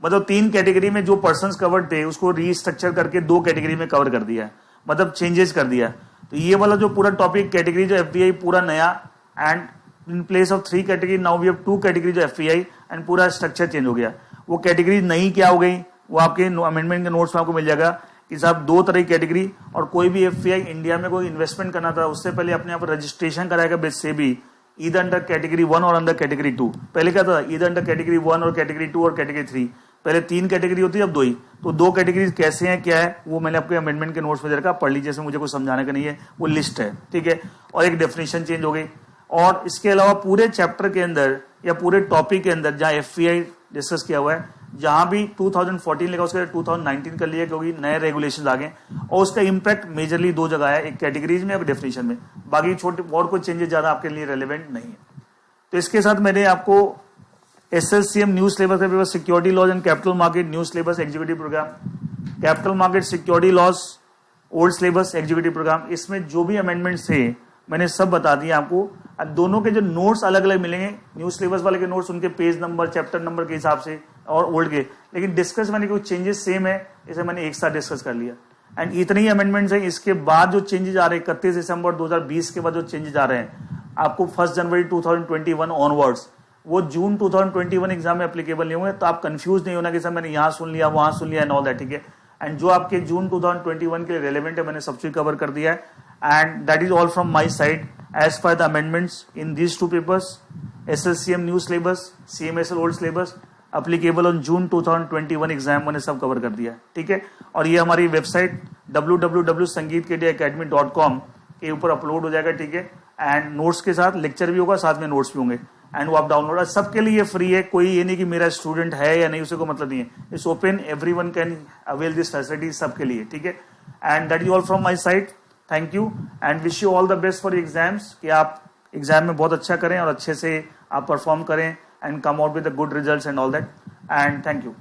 मतलब 3 कैटेगरी में जो पर्संस कवर्ड थे उसको रीस्ट्रक्चर करके 2 कैटेगरी में कवर कर दिया, मतलब चेंजेस कर दिया। तो ये वाला जो पूरा टॉपिक कैटेगरी जो FPI पूरा नया, and in place of 3 category now we have 2 category जो FPI, एंड पूरा स्ट्रक्चर चेंज हो गया। वो कैटेगरी नई क्या हो गई, वो आपके अमेंडमेंट के नोट्स में आपको मिल जाएगा कि साहब 2 तरह की कैटेगरी, और कोई भी FPI इंडिया में कोई इन्वेस्टमेंट करना था उससे पहले अपने आप रजिस्ट्रेशन कराएगा with SEBI, either under category 1 और अंडर कैटेगरी 2। पहले क्या था, ईदर अंडर कैटेगरी 1 और कैटेगरी 2 और कैटेगरी 3, पहले 3 कैटेगरी होती है, अब 2 ही। तो 2 कैटेगरी कैसे हैं, क्या है, वो मैंने आपके अमेंडमेंट के नोट्स में दे रखा, पढ़ लीजिए, जैसे मुझे कुछ समझाने का नहीं है, वो लिस्ट है, ठीक है। और एक डेफिनेशन चेंज हो गई, और इसके अलावा पूरे चैप्टर के अंदर या पूरे टॉपिक के अंदर जहां FPI डिस्कस किया हुआ है, जहां भी 2014 लिखा उसके 2019 कर लिया, क्योंकि नए रेगुलेशन आ गए, और उसका इंपैक्ट मेजरली 2 जगह है, एक कैटेगरीज में और डेफिनेशन में। बाकी छोटे और कोई चेंजेस ज्यादा आपके लिए रेलिवेंट नहीं है। तो इसके साथ मैंने आपको SLCM न्यू सिलेबस का paper, security laws and capital market new syllabus executive program, capital market security laws old syllabus executive program, इसमें जो भी अमेंडमेंट्स थे मैंने सब बता दिया आपको। अब दोनों के जो नोट्स अलग अलग मिलेंगे, न्यू सिलेबस वाले के नोट्स उनके पेज नंबर, चैप्टर नंबर के हिसाब से, और ओल्ड के, लेकिन डिस्कस मैंने कुछ चेंजेस सेम है, इसे मैंने एक साथ डिस्कस कर लिया। एंड इतने ही अमेंडमेंट्स हैं। इसके बाद जो चेंजेस आ रहे हैं 31 दिसंबर 2020 के बाद जो चेंजेस आ रहे हैं आपको 1 जनवरी 2021 ऑनवर्ड्स, वो जून 2021 एग्जाम में एप्लीकेबल नहीं होंगे। तो आप कंफ्यूज नहीं होना कि सर मैंने यहां सुन लिया वहां सुन लिया एंड ऑल दैट, ठीक है। एंड जो आपके जून 2021 के लिए रेलेवेंट है मैंने सबसे कवर कर दिया है। And that is all from my side as per the amendments in these 2 papers. SLCM new syllabus, CMSL old syllabus, applicable on June 2021 exam मैंने सब कवर कर दिया, ठीक है। और ये हमारी वेबसाइट www.sangeetkedia.academy.com के ऊपर अपलोड हो जाएगा, ठीक है। एंड नोट्स के साथ लेक्चर भी होगा, साथ में नोट्स भी होंगे, एंड वो आप डाउनलोड, सबके लिए फ्री है। कोई ये नहीं कि मेरा स्टूडेंट है या नहीं, उसे को मतलब नहीं है, it's open, everyone can avail this facility, सबके लिए, ठीक है। And that is all from my side, thank you and wish you all the best for exams, कि आप एग्जाम में बहुत अच्छा करें और अच्छे से आप परफॉर्म करें and come out with the good results and all that, and thank you.